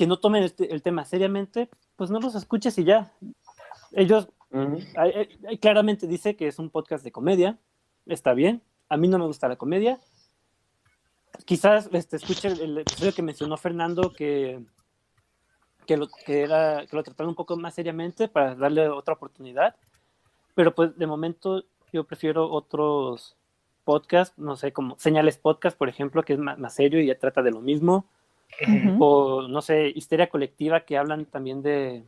no tomen el tema seriamente, pues no los escuches y ya. Ellos claramente dice que es un podcast de comedia, está bien. A mí no me gusta la comedia. Quizás escuche el episodio que mencionó Fernando, que lo trataron un poco más seriamente para darle otra oportunidad, pero pues de momento yo prefiero otros podcasts, no sé, como Señales Podcast, por ejemplo, que es más serio y ya trata de lo mismo, o no sé, Histeria Colectiva, que hablan también de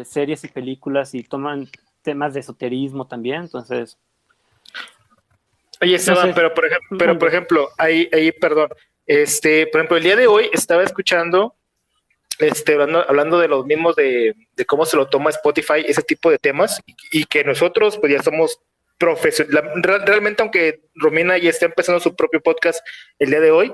series y películas y toman temas de esoterismo también, entonces... Oye, Esteban, No sé. pero por ejemplo, ahí, perdón, por ejemplo, el día de hoy estaba escuchando, hablando de los mismos de cómo se lo toma Spotify, ese tipo de temas, y que nosotros pues ya somos profesionales, realmente, aunque Romina ya está empezando su propio podcast el día de hoy,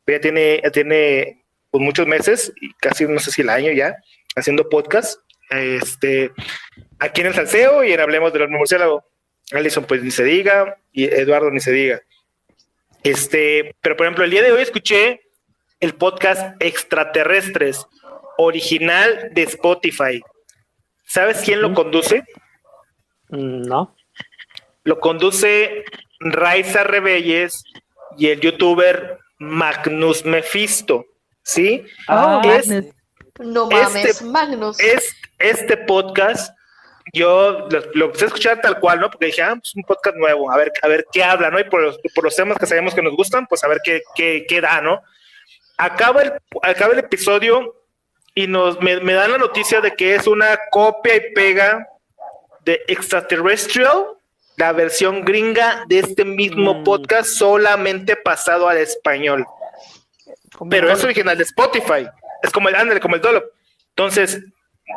pero ya tiene pues muchos meses, y casi no sé si el año ya, haciendo podcast, aquí en el Salseo y en Hablemos del Horno Murciélago. Alison pues ni se diga, y Eduardo ni se diga. Pero por ejemplo, el día de hoy escuché el podcast Extraterrestres, original de Spotify. ¿Sabes quién lo conduce? No. Lo conduce Raiza Rebelles y el youtuber Magnus Mephisto, ¿sí? Magnus. No mames, Magnus. Este podcast yo lo empecé a escuchar tal cual, ¿no? Porque dije, pues un podcast nuevo, a ver qué habla, ¿no? Y por los temas que sabemos que nos gustan, pues a ver qué da, ¿no? Acaba el episodio y me dan la noticia de que es una copia y pega de Extraterrestrial, la versión gringa de este mismo podcast, solamente pasado al español. Pero es original de Spotify. Es como el Dolop. Entonces,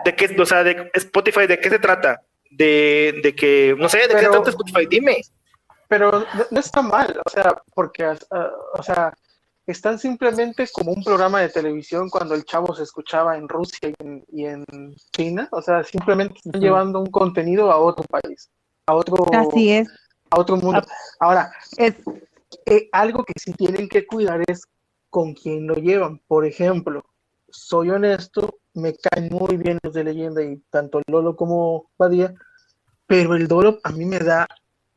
de Spotify, ¿de qué se trata? de que, no sé, de qué Pero- trata Spotify, dime. Pero no está mal, o sea, porque, o sea, están simplemente como un programa de televisión cuando el chavo se escuchaba en Rusia y en China, o sea, simplemente están Ujú. llevando un contenido a otro país, a Así es. otro mundo. Ah. Ahora, Es, algo que sí tienen que cuidar es con quién lo llevan. Por ejemplo, soy honesto, me caen muy bien los de Leyenda y tanto Lolo como Badía, pero el Dolo a mí me da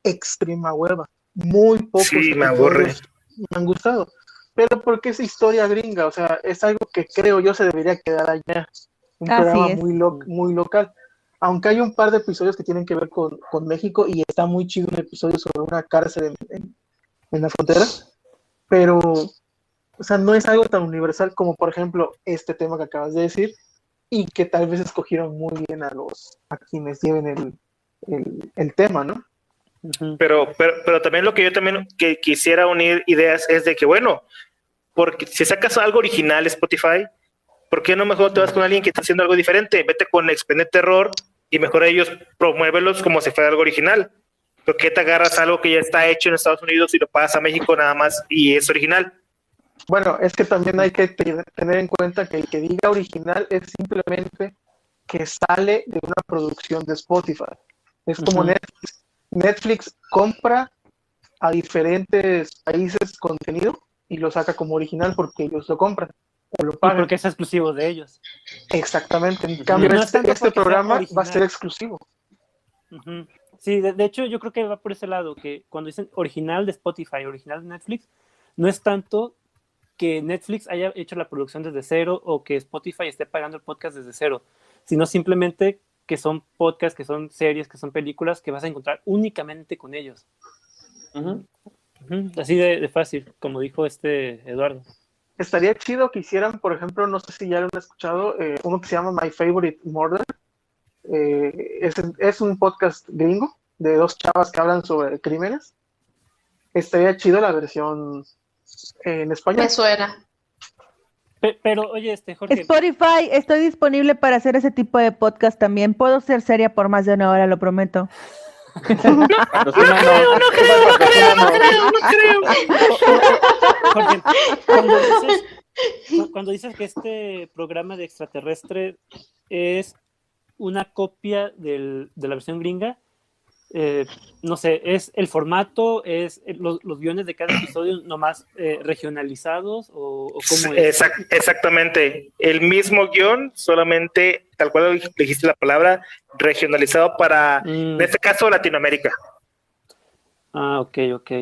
extrema hueva. Muy pocos Sí, me aburre. episodios me han gustado. Pero porque es historia gringa, o sea, es algo que creo yo se debería quedar allá. Un Así programa es. muy local. Aunque hay un par de episodios que tienen que ver con México y está muy chido un episodio sobre una cárcel en la frontera, pero, o sea, no es algo tan universal como, por ejemplo, este tema que acabas de decir y que tal vez escogieron muy bien a quienes lleven el tema, ¿no? Ujú. Pero también lo que yo también que quisiera unir ideas es de que, bueno, porque si sacas algo original Spotify, ¿por qué no mejor te vas con alguien que está haciendo algo diferente? Vete con Expediente Terror y mejor ellos promuévelos como si fuera algo original. ¿Por qué te agarras algo que ya está hecho en Estados Unidos y lo pasas a México nada más y es original? Bueno, es que también hay que tener en cuenta que el que diga original es simplemente que sale de una producción de Spotify. Es como Ujú. Netflix. Netflix compra a diferentes países contenido y lo saca como original porque ellos lo compran o lo Y pagan. porque es exclusivo de ellos. Exactamente. En Ujú. cambio, No es tanto este porque sea programa va a original. ser exclusivo. Ujú. Sí, de hecho yo creo que va por ese lado, que cuando dicen original de Spotify, original de Netflix, no es tanto que Netflix haya hecho la producción desde cero o que Spotify esté pagando el podcast desde cero, sino simplemente que son podcasts, que son series, que son películas que vas a encontrar únicamente con ellos. Ujú. Ujú. Así de fácil, como dijo Eduardo. Estaría chido que hicieran, por ejemplo, no sé si ya lo han escuchado, uno que se llama My Favorite Murder. Es un podcast gringo de dos chavas que hablan sobre crímenes. Estaría chido la versión en español. Me suena. Pero oye, Jorge, Spotify, estoy disponible para hacer ese tipo de podcast también. Puedo ser seria por más de una hora, lo prometo. Patrocínanos, Jorge, cuando dices que este programa de extraterrestre es una copia de la versión gringa, no sé, ¿es el formato, es los guiones de cada episodio nomás regionalizados o cómo es? Exactamente. El mismo guión, solamente, tal cual dijiste la palabra, regionalizado para, en este caso, Latinoamérica. Ah, ok.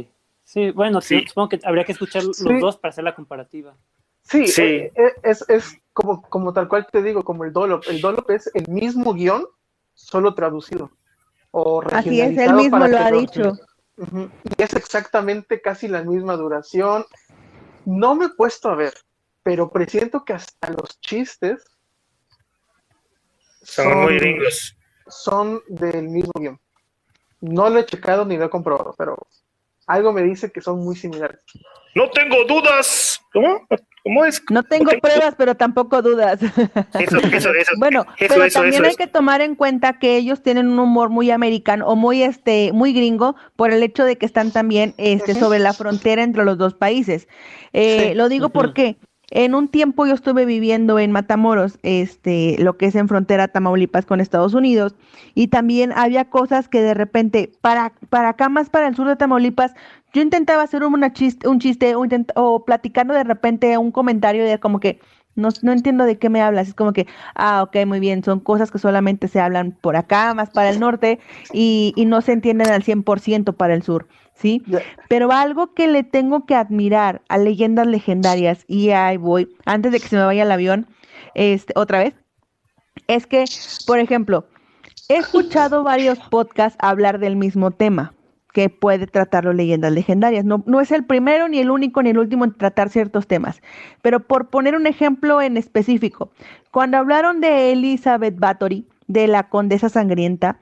Sí, bueno, Sí. supongo que habría que escuchar los Sí. dos para hacer la comparativa. Sí, Sí. es como tal cual te digo, como el Dolop. El Dolop es el mismo guión, solo traducido o Así es, él regionalizado mismo para lo que ha lo- dicho. Ujú. Y es exactamente casi la misma duración. No me he puesto a ver, pero presiento que hasta los chistes Son muy gringos. son del mismo guión. No lo he checado ni lo he comprobado, pero algo me dice que son muy similares. No tengo dudas. ¿Cómo es? No tengo pruebas, pero tampoco dudas. Eso. Bueno, Eso, pero eso, también eso, hay eso. que tomar en cuenta que ellos tienen un humor muy americano o muy gringo por el hecho de que están también sobre la frontera entre los dos países. Sí. Lo digo Ujú. porque en un tiempo yo estuve viviendo en Matamoros, lo que es en frontera Tamaulipas con Estados Unidos, y también había cosas que de repente para acá más para el sur de Tamaulipas yo intentaba hacer un chiste o platicando de repente un comentario de como que no entiendo de qué me hablas. Es como que, ok, muy bien, son cosas que solamente se hablan por acá, más para el norte, y no se entienden al 100% para el sur, ¿sí? Ya. Pero algo que le tengo que admirar a Leyendas Legendarias, y ahí voy, antes de que se me vaya el avión, otra vez, es que, por ejemplo, he escuchado varios podcasts hablar del mismo tema que puede tratarlo Leyendas Legendarias. No es el primero, ni el único, ni el último en tratar ciertos temas. Pero por poner un ejemplo en específico, cuando hablaron de Elizabeth Bathory, de la Condesa Sangrienta,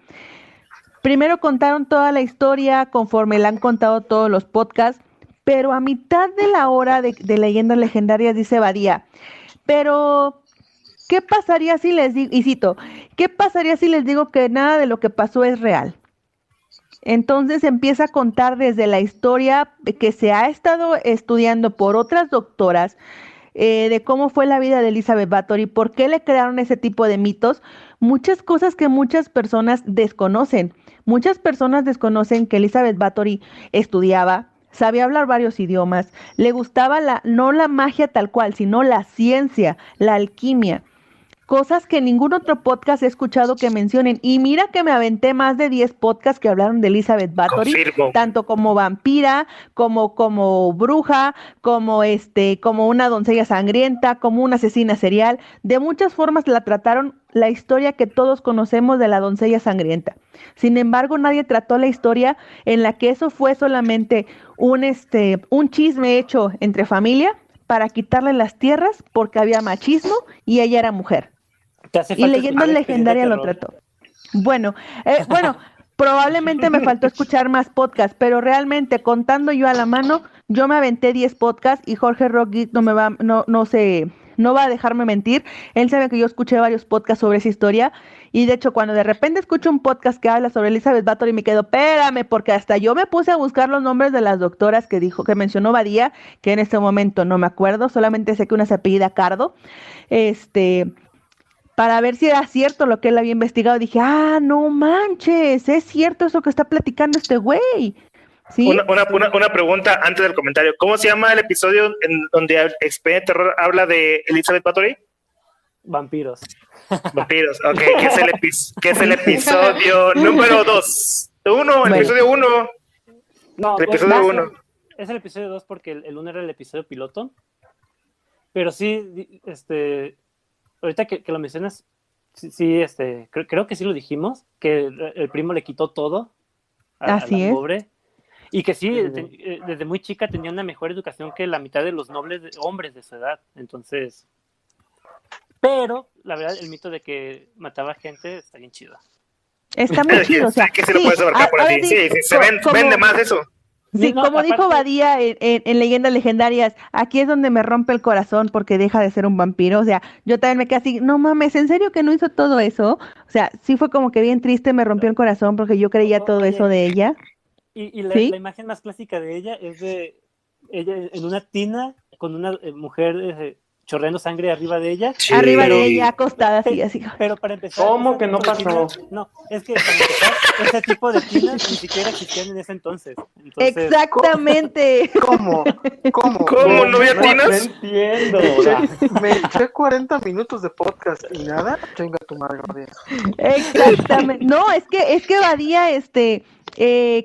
primero contaron toda la historia conforme la han contado todos los podcasts, pero a mitad de la hora de Leyendas Legendarias dice Badía, pero ¿qué pasaría si les digo, y cito, ¿qué pasaría si les digo que nada de lo que pasó es real? Entonces empieza a contar desde la historia que se ha estado estudiando por otras doctoras, de cómo fue la vida de Elizabeth Bathory, por qué le crearon ese tipo de mitos, muchas cosas que muchas personas desconocen. Muchas personas desconocen que Elizabeth Bathory estudiaba, sabía hablar varios idiomas, le gustaba no la magia tal cual, sino la ciencia, la alquimia. Cosas que ningún otro podcast he escuchado que mencionen. Y mira que me aventé más de 10 podcasts que hablaron de Elizabeth Bathory, Confirmo. tanto como vampira, como bruja, como una doncella sangrienta, como una asesina serial. De muchas formas la trataron la historia que todos conocemos de la doncella sangrienta. Sin embargo, nadie trató la historia en la que eso fue solamente un chisme hecho entre familia para quitarle las tierras porque había machismo y ella era mujer. Y Leyendas Legendarias lo trató. Bueno, probablemente me faltó escuchar más podcasts, pero realmente contando yo a la mano, yo me aventé 10 podcasts y Jorge Rock no va a dejarme mentir. Él sabe que yo escuché varios podcasts sobre esa historia y de hecho cuando de repente escucho un podcast que habla sobre Elizabeth Bathory me quedo, espérame, porque hasta yo me puse a buscar los nombres de las doctoras que mencionó Badía, que en este momento no me acuerdo, solamente sé que una se apellida Cardo, para ver si era cierto lo que él había investigado. Dije, no manches, es cierto eso que está platicando este güey. ¿Sí? Una pregunta antes del comentario. ¿Cómo se llama el episodio en donde el Expediente Terror habla de Elizabeth Bathory? Vampiros. Vampiros, ok. ¿Qué es el episodio número 2? El episodio 1. No, el episodio 1. Es el episodio 2 porque el 1 era el episodio piloto. Pero sí, ahorita que lo mencionas, sí, creo que sí lo dijimos, que el primo le quitó todo a la pobre. Y que sí, desde muy chica tenía una mejor educación que la mitad de los nobles hombres de su edad. Entonces, pero la verdad, el mito de que mataba gente está bien chido. Está muy chido, o sea, que se lo puedes abarcar por así. Sí, vende más eso. Sí, como aparte, dijo Badía en Leyendas Legendarias, aquí es donde me rompe el corazón porque deja de ser un vampiro. O sea, yo también me quedé así, no mames, ¿en serio que no hizo todo eso? O sea, sí fue como que bien triste, me rompió el corazón porque yo creía todo eso de ella. Y ¿Sí? La imagen más clásica de ella es de ella en una tina con una mujer chorreando sangre arriba de ella. Sí. Arriba de ella, acostada así. Pero para empezar... ¿Cómo que no pasó? No, es que para empezar, ese tipo de tinas ni siquiera existían en ese entonces. Exactamente. ¿Cómo? ¿Cómo? ¿No había tinas? No entiendo. Me eché 40 minutos de podcast y nada. Chinga tu madre, Badía. Exactamente. No, es que Badía,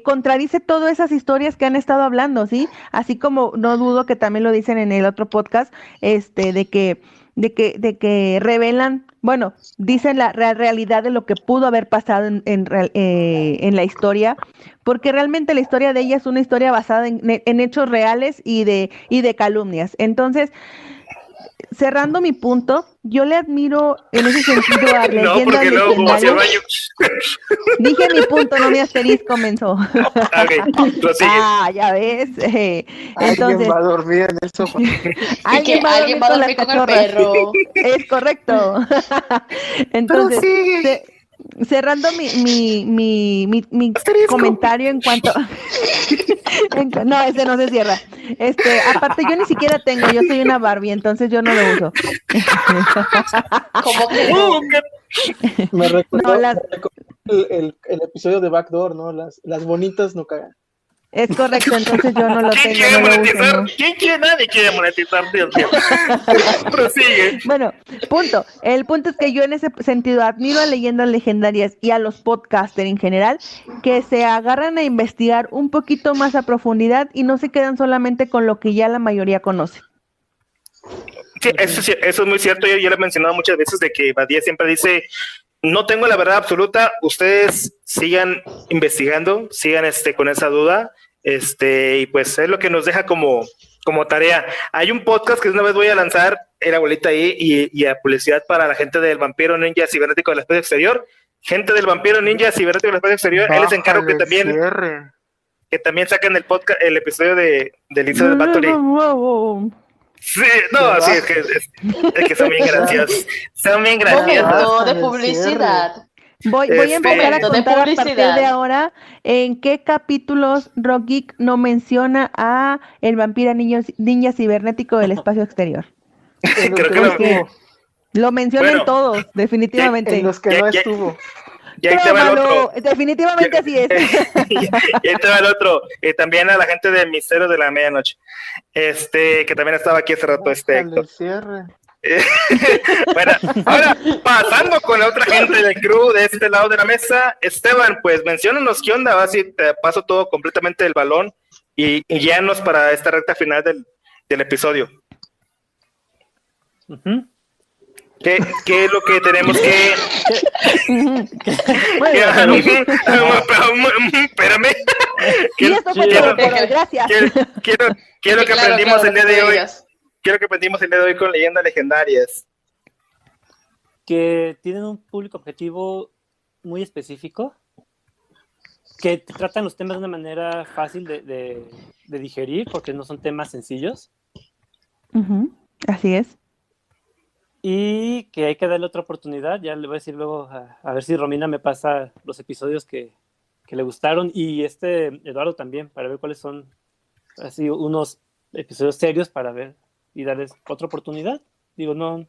contradice todas esas historias que han estado hablando, ¿sí? Así como no dudo que también lo dicen en el otro podcast, de que revelan, bueno, dicen la realidad de lo que pudo haber pasado en la historia, porque realmente la historia de ella es una historia basada en hechos reales y de calumnias. Entonces, cerrando mi punto, yo le admiro en ese sentido a Leyendas No, porque luego como hacia el baño. Dije mi punto, no mi asterisco comenzó. Ok, prosigue. Ya ves. Entonces, alguien va a dormir en el sofá. Alguien va a dormir con el perro. Es correcto. Entonces, cerrando mi comentario en cuanto... No, ese no se cierra. Aparte yo ni siquiera tengo, yo soy una Barbie, entonces yo no lo uso. ¿Cómo que no? Me recordó el episodio de Backdoor, ¿no? Las bonitas no cagan. Es correcto, entonces yo no lo ¿Quién tengo, quiere no lo monetizar? uso, ¿no? ¿Quién quiere? Nadie quiere monetizar, Dios mío. Prosigue. Bueno, punto. El punto es que yo en ese sentido admiro a Leyendas Legendarias y a los podcasters en general que se agarran a investigar un poquito más a profundidad y no se quedan solamente con lo que ya la mayoría conoce. Sí, eso es muy cierto. Yo lo he mencionado muchas veces de que Badía siempre dice, no tengo la verdad absoluta, ustedes sigan investigando, sigan con esa duda, y pues es lo que nos deja como tarea. Hay un podcast que una vez voy a lanzar, era abuelita ahí, y a publicidad para la gente del Vampiro Ninja Cibernético del Espacio Exterior. Gente del Vampiro Ninja Cibernético del Espacio Exterior, él les encargo que también saquen el podcast, el episodio de Elizabeth Bathory. Sí, no, sí, es que son bien graciosos. Son bien graciosos. Momento de publicidad. Voy a empezar a Momento de contar a partir publicidad. de ahora en qué capítulos Rock Geek no menciona a el vampiro ninja cibernético del espacio exterior. En los Creo que que no lo- estuvo. Lo mencionan Bueno, todos, definitivamente. En los que Ya- no ya- estuvo. Y ahí te va el Tómalo, otro. definitivamente así es. Y ahí te va el otro. También a la gente de Misterio de la Medianoche. Que también estaba aquí hace rato, Hasta Héctor. el cierre. Bueno, ahora pasando con la otra gente del crew de este lado de la mesa, Esteban, pues menciónanos qué onda, así te paso todo completamente el balón y guíanos para esta recta final del episodio. Ujú. ¿Qué es lo que tenemos que... Espérame. Y esto fue Quiero- todo por hoy, gracias. Quiero Sí, que claro, aprendimos claro, el día lo que de tú hoy. digas. Quiero que aprendimos el día de hoy con leyendas legendarias. Que tienen un público objetivo muy específico, que tratan los temas de una manera fácil de digerir, porque no son temas sencillos, Ujú, así es. y que hay que darle otra oportunidad. Ya le voy a decir luego a ver si Romina me pasa los episodios que le gustaron, y Eduardo también, para ver cuáles son así unos episodios serios para ver y darles otra oportunidad. Digo, no,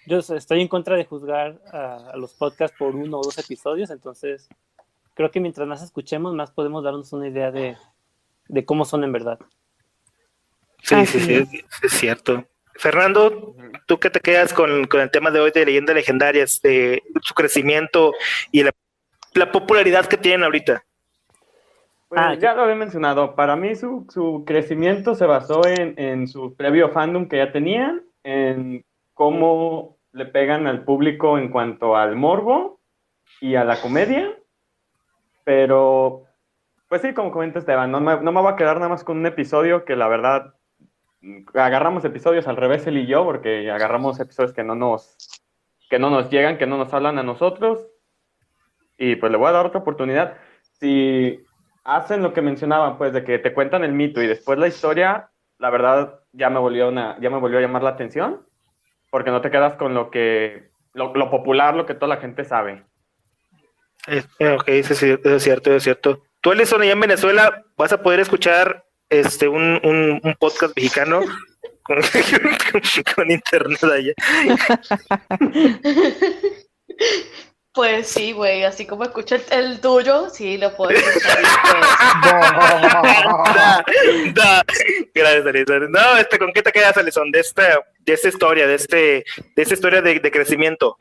yo estoy en contra de juzgar a los podcasts por 1 o 2 episodios, entonces creo que mientras más escuchemos, más podemos darnos una idea de cómo son en verdad. Sí, Así es cierto. Fernando, ¿tú qué te quedas con el tema de hoy de leyendas legendarias, de su crecimiento y la popularidad que tienen ahorita? Pues ya lo había mencionado, para mí su crecimiento se basó en su previo fandom que ya tenían, en cómo le pegan al público en cuanto al morbo y a la comedia, pero pues sí, como comenta Esteban, no me voy a quedar nada más con un episodio que la verdad agarramos episodios al revés él y yo, porque agarramos episodios que no nos llegan, que no nos hablan a nosotros, y pues le voy a dar otra oportunidad. Si hacen lo que mencionaban, pues de que te cuentan el mito y después la historia, la verdad ya me volvió a llamar la atención, porque no te quedas con lo popular, lo que toda la gente sabe. Ok, eso es cierto. Tú, Alison, allá en Venezuela vas a poder escuchar un podcast mexicano con internet allá. Pues sí, güey, así como escucho el tuyo, sí lo puedo escuchar. Gracias, Alison. No, ¿con qué te quedas, Alison, de esta historia, de esta historia de crecimiento?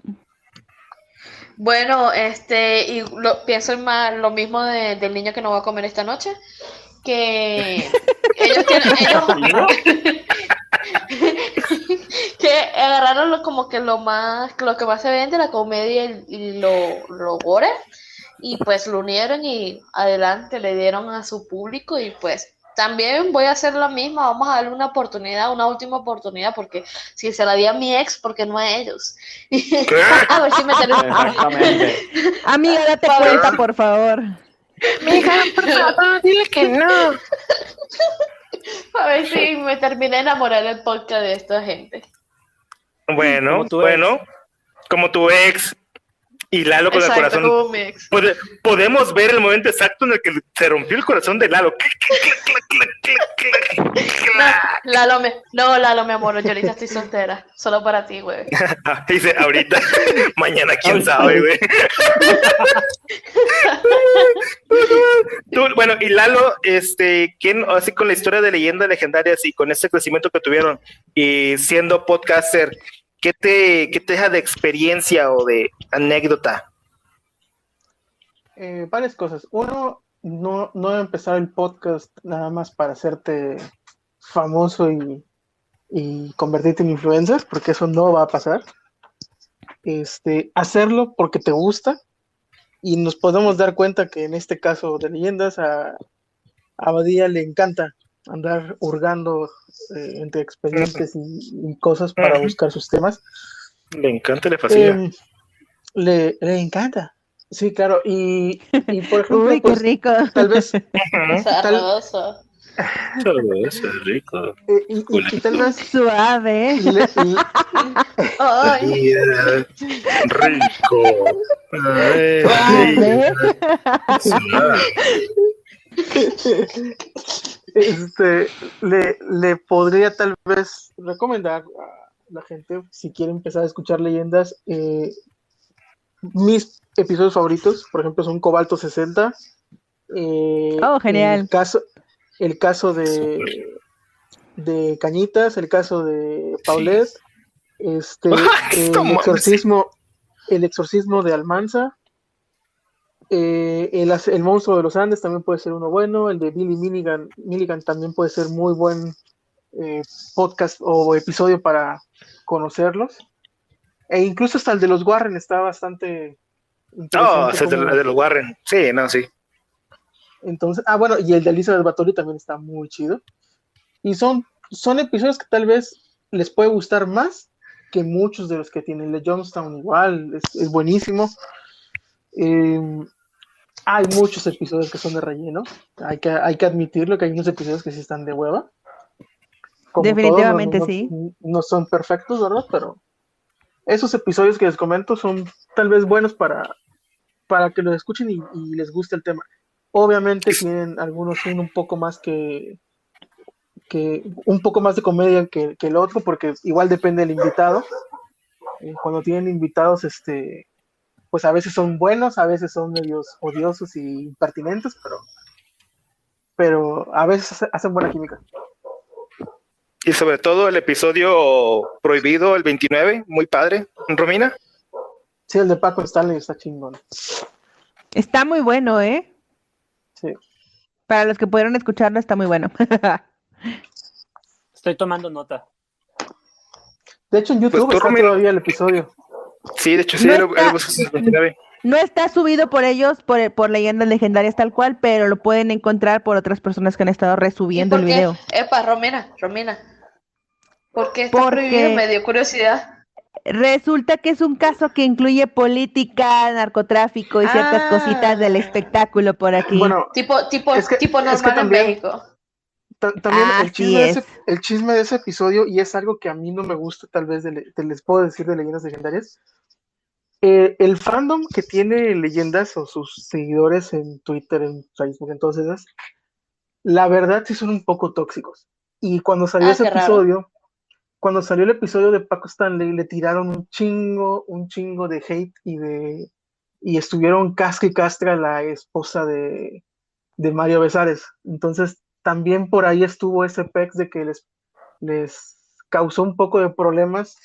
Bueno, y pienso en lo mismo del niño que no va a comer esta noche, que ellos que agarraron como que lo que más se vende, la comedia y lo gore, y pues lo unieron y adelante le dieron a su público, y pues también voy a hacer lo mismo, vamos a darle una última oportunidad, porque si se la di a mi ex, porque no a ellos. A ver si me Exactamente. Amiga, date cuenta, por favor. Mija, por favor, dile que no. A ver si me terminé de enamorar del podcast de esta gente. Bueno, Como como tu ex y Lalo con Exacto, el corazón. como mi ex. Podemos ver el momento exacto en el que se rompió el corazón de Lalo. Lalo, mi amor, yo ahorita estoy soltera, solo para ti, güey. Dice, ahorita, mañana, quién sabe, güey. Bueno, y Lalo, ¿quién, así con la historia de leyendas legendarias y con ese crecimiento que tuvieron y siendo podcaster, qué te deja de experiencia o de anécdota? Varias cosas. Uno, no empezar el podcast nada más para hacerte famoso y convertirte en influencer, porque eso no va a pasar. Hacerlo porque te gusta, y nos podemos dar cuenta que en este caso de leyendas a Badía le encanta andar hurgando entre expedientes y cosas para buscar sus temas. Le encanta, le fascina. Le encanta. Sí, claro. Y por ejemplo, Uy, qué pues, rico. tal vez Sabroso. Eso es rico. Y tal vez Suave. Ay, Rico. Suave. le podría tal vez recomendar a la gente, si quiere empezar a escuchar leyendas, mis episodios favoritos, por ejemplo, son Cobalto 60. Genial. El caso de Cañitas, el caso de Paulette, el exorcismo de Almanza, el monstruo de los Andes también puede ser uno bueno, el de Billy Milligan también puede ser muy buen podcast o episodio para conocerlos, e incluso hasta el de los Warren está bastante interesante. Ese es de los Warren. Sí, no, sí. Entonces, bueno, y el de Elizabeth Bathory también está muy chido. Y son episodios que tal vez les puede gustar más que muchos de los que tienen. El de Jonestown igual, es buenísimo. Hay muchos episodios que son de relleno. Hay que admitirlo, que hay unos episodios que sí están de hueva. Como Definitivamente todos, sí. No son perfectos, ¿verdad? Pero esos episodios que les comento son tal vez buenos para que los escuchen y les guste el tema. Obviamente tienen algunos un poco más que un poco más de comedia que el otro, porque igual depende del invitado. Cuando tienen invitados, pues a veces son buenos, a veces son medios odiosos y impertinentes, pero a veces hacen buena química. Y sobre todo el episodio prohibido, el 29, muy padre. ¿Romina? Sí, el de Paco Stanley está chingón. Está muy bueno, ¿eh? Sí. Para los que pudieron escucharlo, está muy bueno. Estoy tomando nota. De hecho, en YouTube Pues tú, está Romina, todavía el episodio. Sí, de hecho, sí, No el está- episodio 29. No está subido por ellos, por leyendas legendarias tal cual, pero lo pueden encontrar por otras personas que han estado ¿y resubiendo por el qué? video. Romina. ¿Por qué está Porque- prohibido? Me dio curiosidad. Resulta que es un caso que incluye política, narcotráfico y ciertas cositas del espectáculo por aquí. Bueno, Tipo es que normal en también- México. también Así es. el chisme de ese episodio, y es algo que a mí no me gusta, tal vez les puedo decir de leyendas legendarias. El fandom que tiene leyendas o sus seguidores en Twitter, en Facebook, en todas esas, la verdad sí son un poco tóxicos. Y cuando salió ese Qué raro. episodio, cuando salió el episodio de Paco Stanley, le tiraron un chingo de hate y estuvieron casca y castra a la esposa de Mario Besares. Entonces, también por ahí estuvo ese pex de que les causó un poco de problemas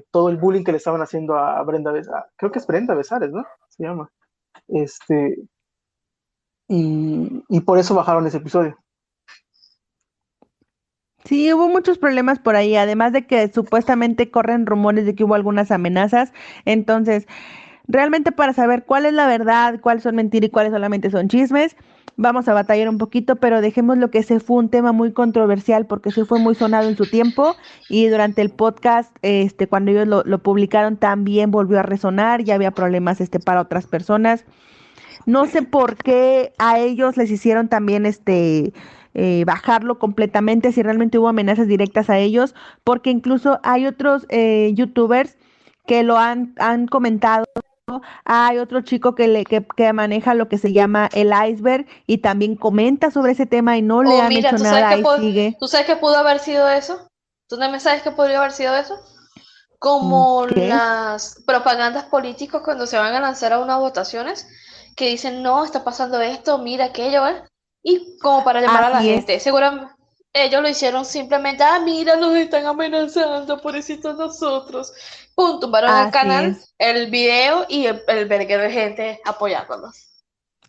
todo el bullying que le estaban haciendo a Brenda Besares. Creo que es Brenda Besares, ¿no? Se llama. Y por eso bajaron ese episodio. Sí, hubo muchos problemas por ahí, además de que supuestamente corren rumores de que hubo algunas amenazas. Entonces, realmente para saber cuál es la verdad, cuáles son mentiras y cuáles solamente son chismes, vamos a batallar un poquito, pero dejémoslo que ese fue un tema muy controversial porque sí fue muy sonado en su tiempo y durante el podcast, cuando ellos lo publicaron también volvió a resonar, ya había problemas para otras personas. No sé por qué a ellos les hicieron también bajarlo completamente, si realmente hubo amenazas directas a ellos, porque incluso hay otros youtubers que lo han comentado. Hay otro chico que maneja lo que se llama el iceberg y también comenta sobre ese tema y no le han Mira, hecho nada, ahí sigue. ¿tú sabes qué pudo haber sido eso? ¿Tú no me sabes qué podría haber sido eso? Como ¿Qué? las propagandas políticas cuando se van a lanzar a unas votaciones que dicen, no, está pasando esto, mira aquello, ¿eh? Y como para llamar a la Así es. gente. Seguramente ellos lo hicieron simplemente, mira, nos están amenazando, pobrecitos nosotros. Pum, tumbaron el Así canal, es. el video y el verguero de gente apoyándolos.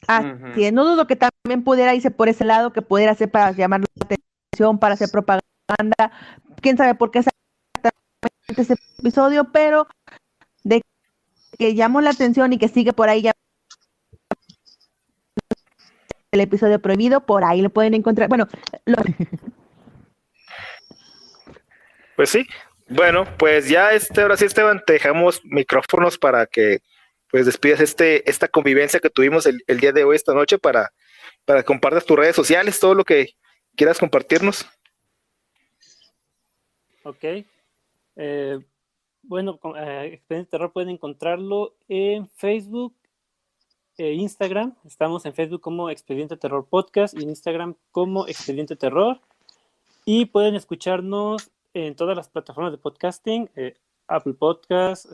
Así es, no dudo que también pudiera irse por ese lado, que pudiera ser para llamar la atención, para hacer propaganda. Quién sabe por qué exactamente ese episodio, pero de que llamó la atención y que sigue por ahí ya el episodio prohibido, por ahí lo pueden encontrar. Bueno, Pues sí. Bueno, pues ya ahora sí, Esteban, te dejamos micrófonos para que pues despidas esta convivencia que tuvimos el día de hoy, esta noche, para que compartas tus redes sociales, todo lo que quieras compartirnos. Ok. Bueno, Expediente Terror pueden encontrarlo en Facebook e Instagram. Estamos en Facebook como Expediente Terror Podcast y en Instagram como Expediente Terror. Y pueden escucharnos en todas las plataformas de podcasting, Apple Podcasts,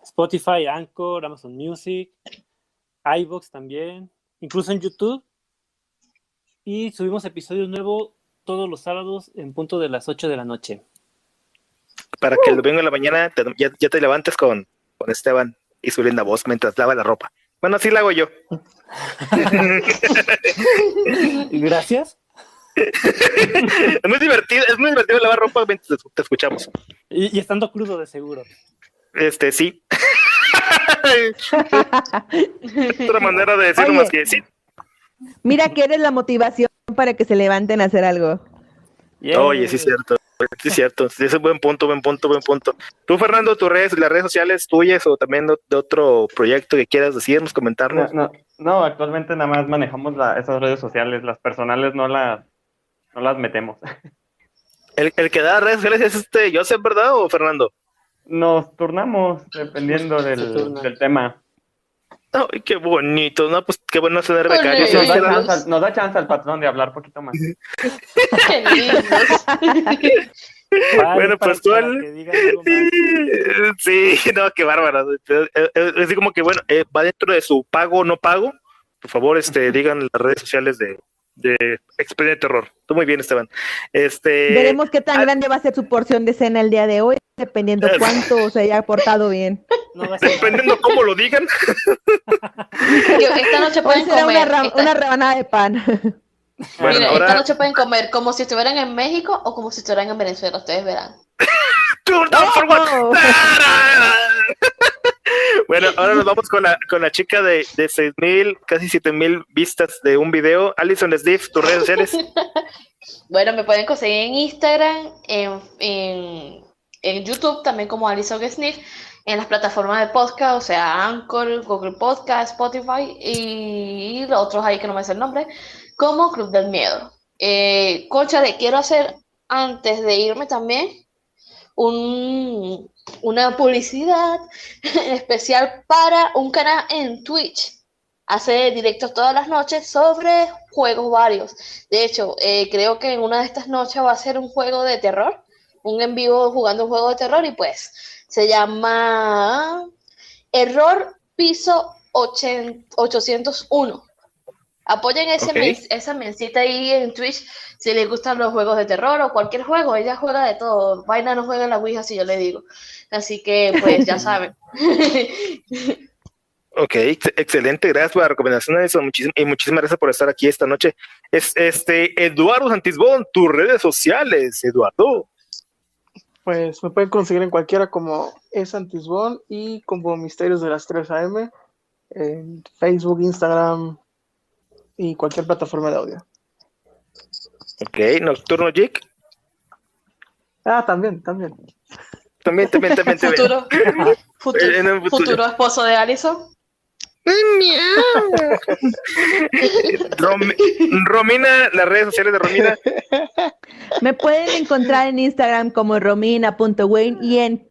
Spotify, Anchor, Amazon Music, iVoox también, incluso en YouTube. Y subimos episodios nuevos todos los sábados en punto de las 8 de la noche. Para que el domingo en la mañana ya te levantes con Esteban y su linda voz mientras lava la ropa. Bueno, así la hago yo. Gracias. Es muy divertido lavar ropa mientras te escuchamos. Y estando crudo de seguro. Sí. Otra manera de decirlo más que sí. Mira que eres la motivación para que se levanten a hacer algo. Yeah. Oye, sí es cierto. Sí es cierto. Ese es buen punto. Tú, Fernando, las redes sociales tuyas o también de otro proyecto que quieras decirnos, comentarnos. No, actualmente nada más manejamos esas redes sociales. Las personales no las metemos. El que da redes sociales es Joseph, ¿verdad? ¿O Fernando? Nos turnamos dependiendo del tema. Ay, qué bonito, ¿no? Pues qué bueno tener Ole. becarios. Nos da chance al patrón de hablar poquito más. Qué lindos. Bueno, pues tú para que digan algo más. Sí, no, qué bárbaro. Es así como que, bueno, va dentro de su pago o no pago. Por favor, digan las redes sociales de Expediente Terror. Tú muy bien, Esteban. Veremos qué tan grande va a ser su porción de cena el día de hoy, dependiendo cuánto se haya portado bien. No va a ser Dependiendo cómo lo digan. Esta noche Hoy pueden será comer. una rebanada de pan. Bueno, Mira, ahora esta noche pueden comer como si estuvieran en México o como si estuvieran en Venezuela. Ustedes verán. Turn down for what? ¡Oh! Bueno, ahora nos vamos con la chica de 6,000, casi 7,000 vistas de un video. Alison Sniff, tus redes sociales. Bueno, me pueden conseguir en Instagram, en YouTube también como Alison Sniff, en las plataformas de podcast, o sea, Anchor, Google Podcast, Spotify y los otros ahí que no me sé el nombre, como Club del Miedo. Cónchale, quiero hacer antes de irme también una publicidad especial para un canal en Twitch. Hace directos todas las noches sobre juegos varios. De hecho, creo que en una de estas noches va a ser un juego de terror, un en vivo jugando un juego de terror y pues se llama Error Piso 801. Apoyen esa mencita ahí en Twitch si les gustan los juegos de terror o cualquier juego. Ella juega de todo. Vaina no juega en la Ouija, si yo le digo. Así que, pues, ya saben. Ok, excelente, gracias por la recomendación y muchísimas gracias por estar aquí esta noche. Eduardo Santisbón, tus redes sociales, Eduardo. Pues me pueden conseguir en cualquiera como Santisbón y como Misterios de las 3 AM en Facebook, Instagram y cualquier plataforma de audio. Ok, Nocturno Geek. También. También. Futuro esposo de Alison. Romina, las redes sociales de Romina. Me pueden encontrar en Instagram como romina.wayne y en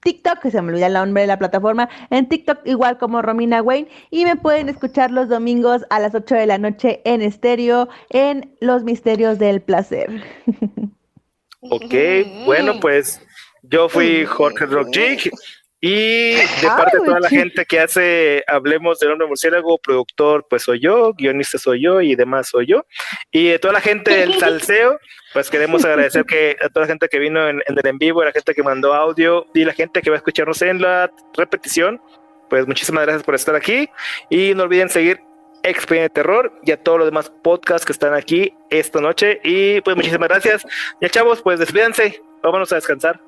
TikTok, que se me olvida el nombre de la plataforma, en TikTok igual como Romina Wayne, y me pueden escuchar los domingos a las 8 de la noche en estéreo en Los Misterios del Placer. Ok, bueno, pues yo fui Jorge Rock Geek. Y de parte de toda la gente que hace Hablemos del Hombre Murciélago, productor pues soy yo, guionista soy yo y demás soy yo. Y de toda la gente del salseo, pues queremos agradecer a toda la gente que vino en el en vivo, la gente que mandó audio y la gente que va a escucharnos en la repetición. Pues muchísimas gracias por estar aquí y no olviden seguir Expediente Terror y a todos los demás podcasts que están aquí esta noche. Y pues muchísimas gracias. Ya chavos, pues despídanse, vámonos a descansar.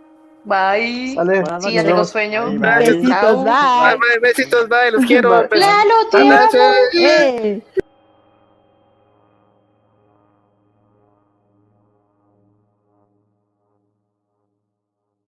Bye. Sale. Sí, ya tengo sueño. Besitos, bye. Besitos, bye, los quiero. Lalo, te amo. ¡Eh!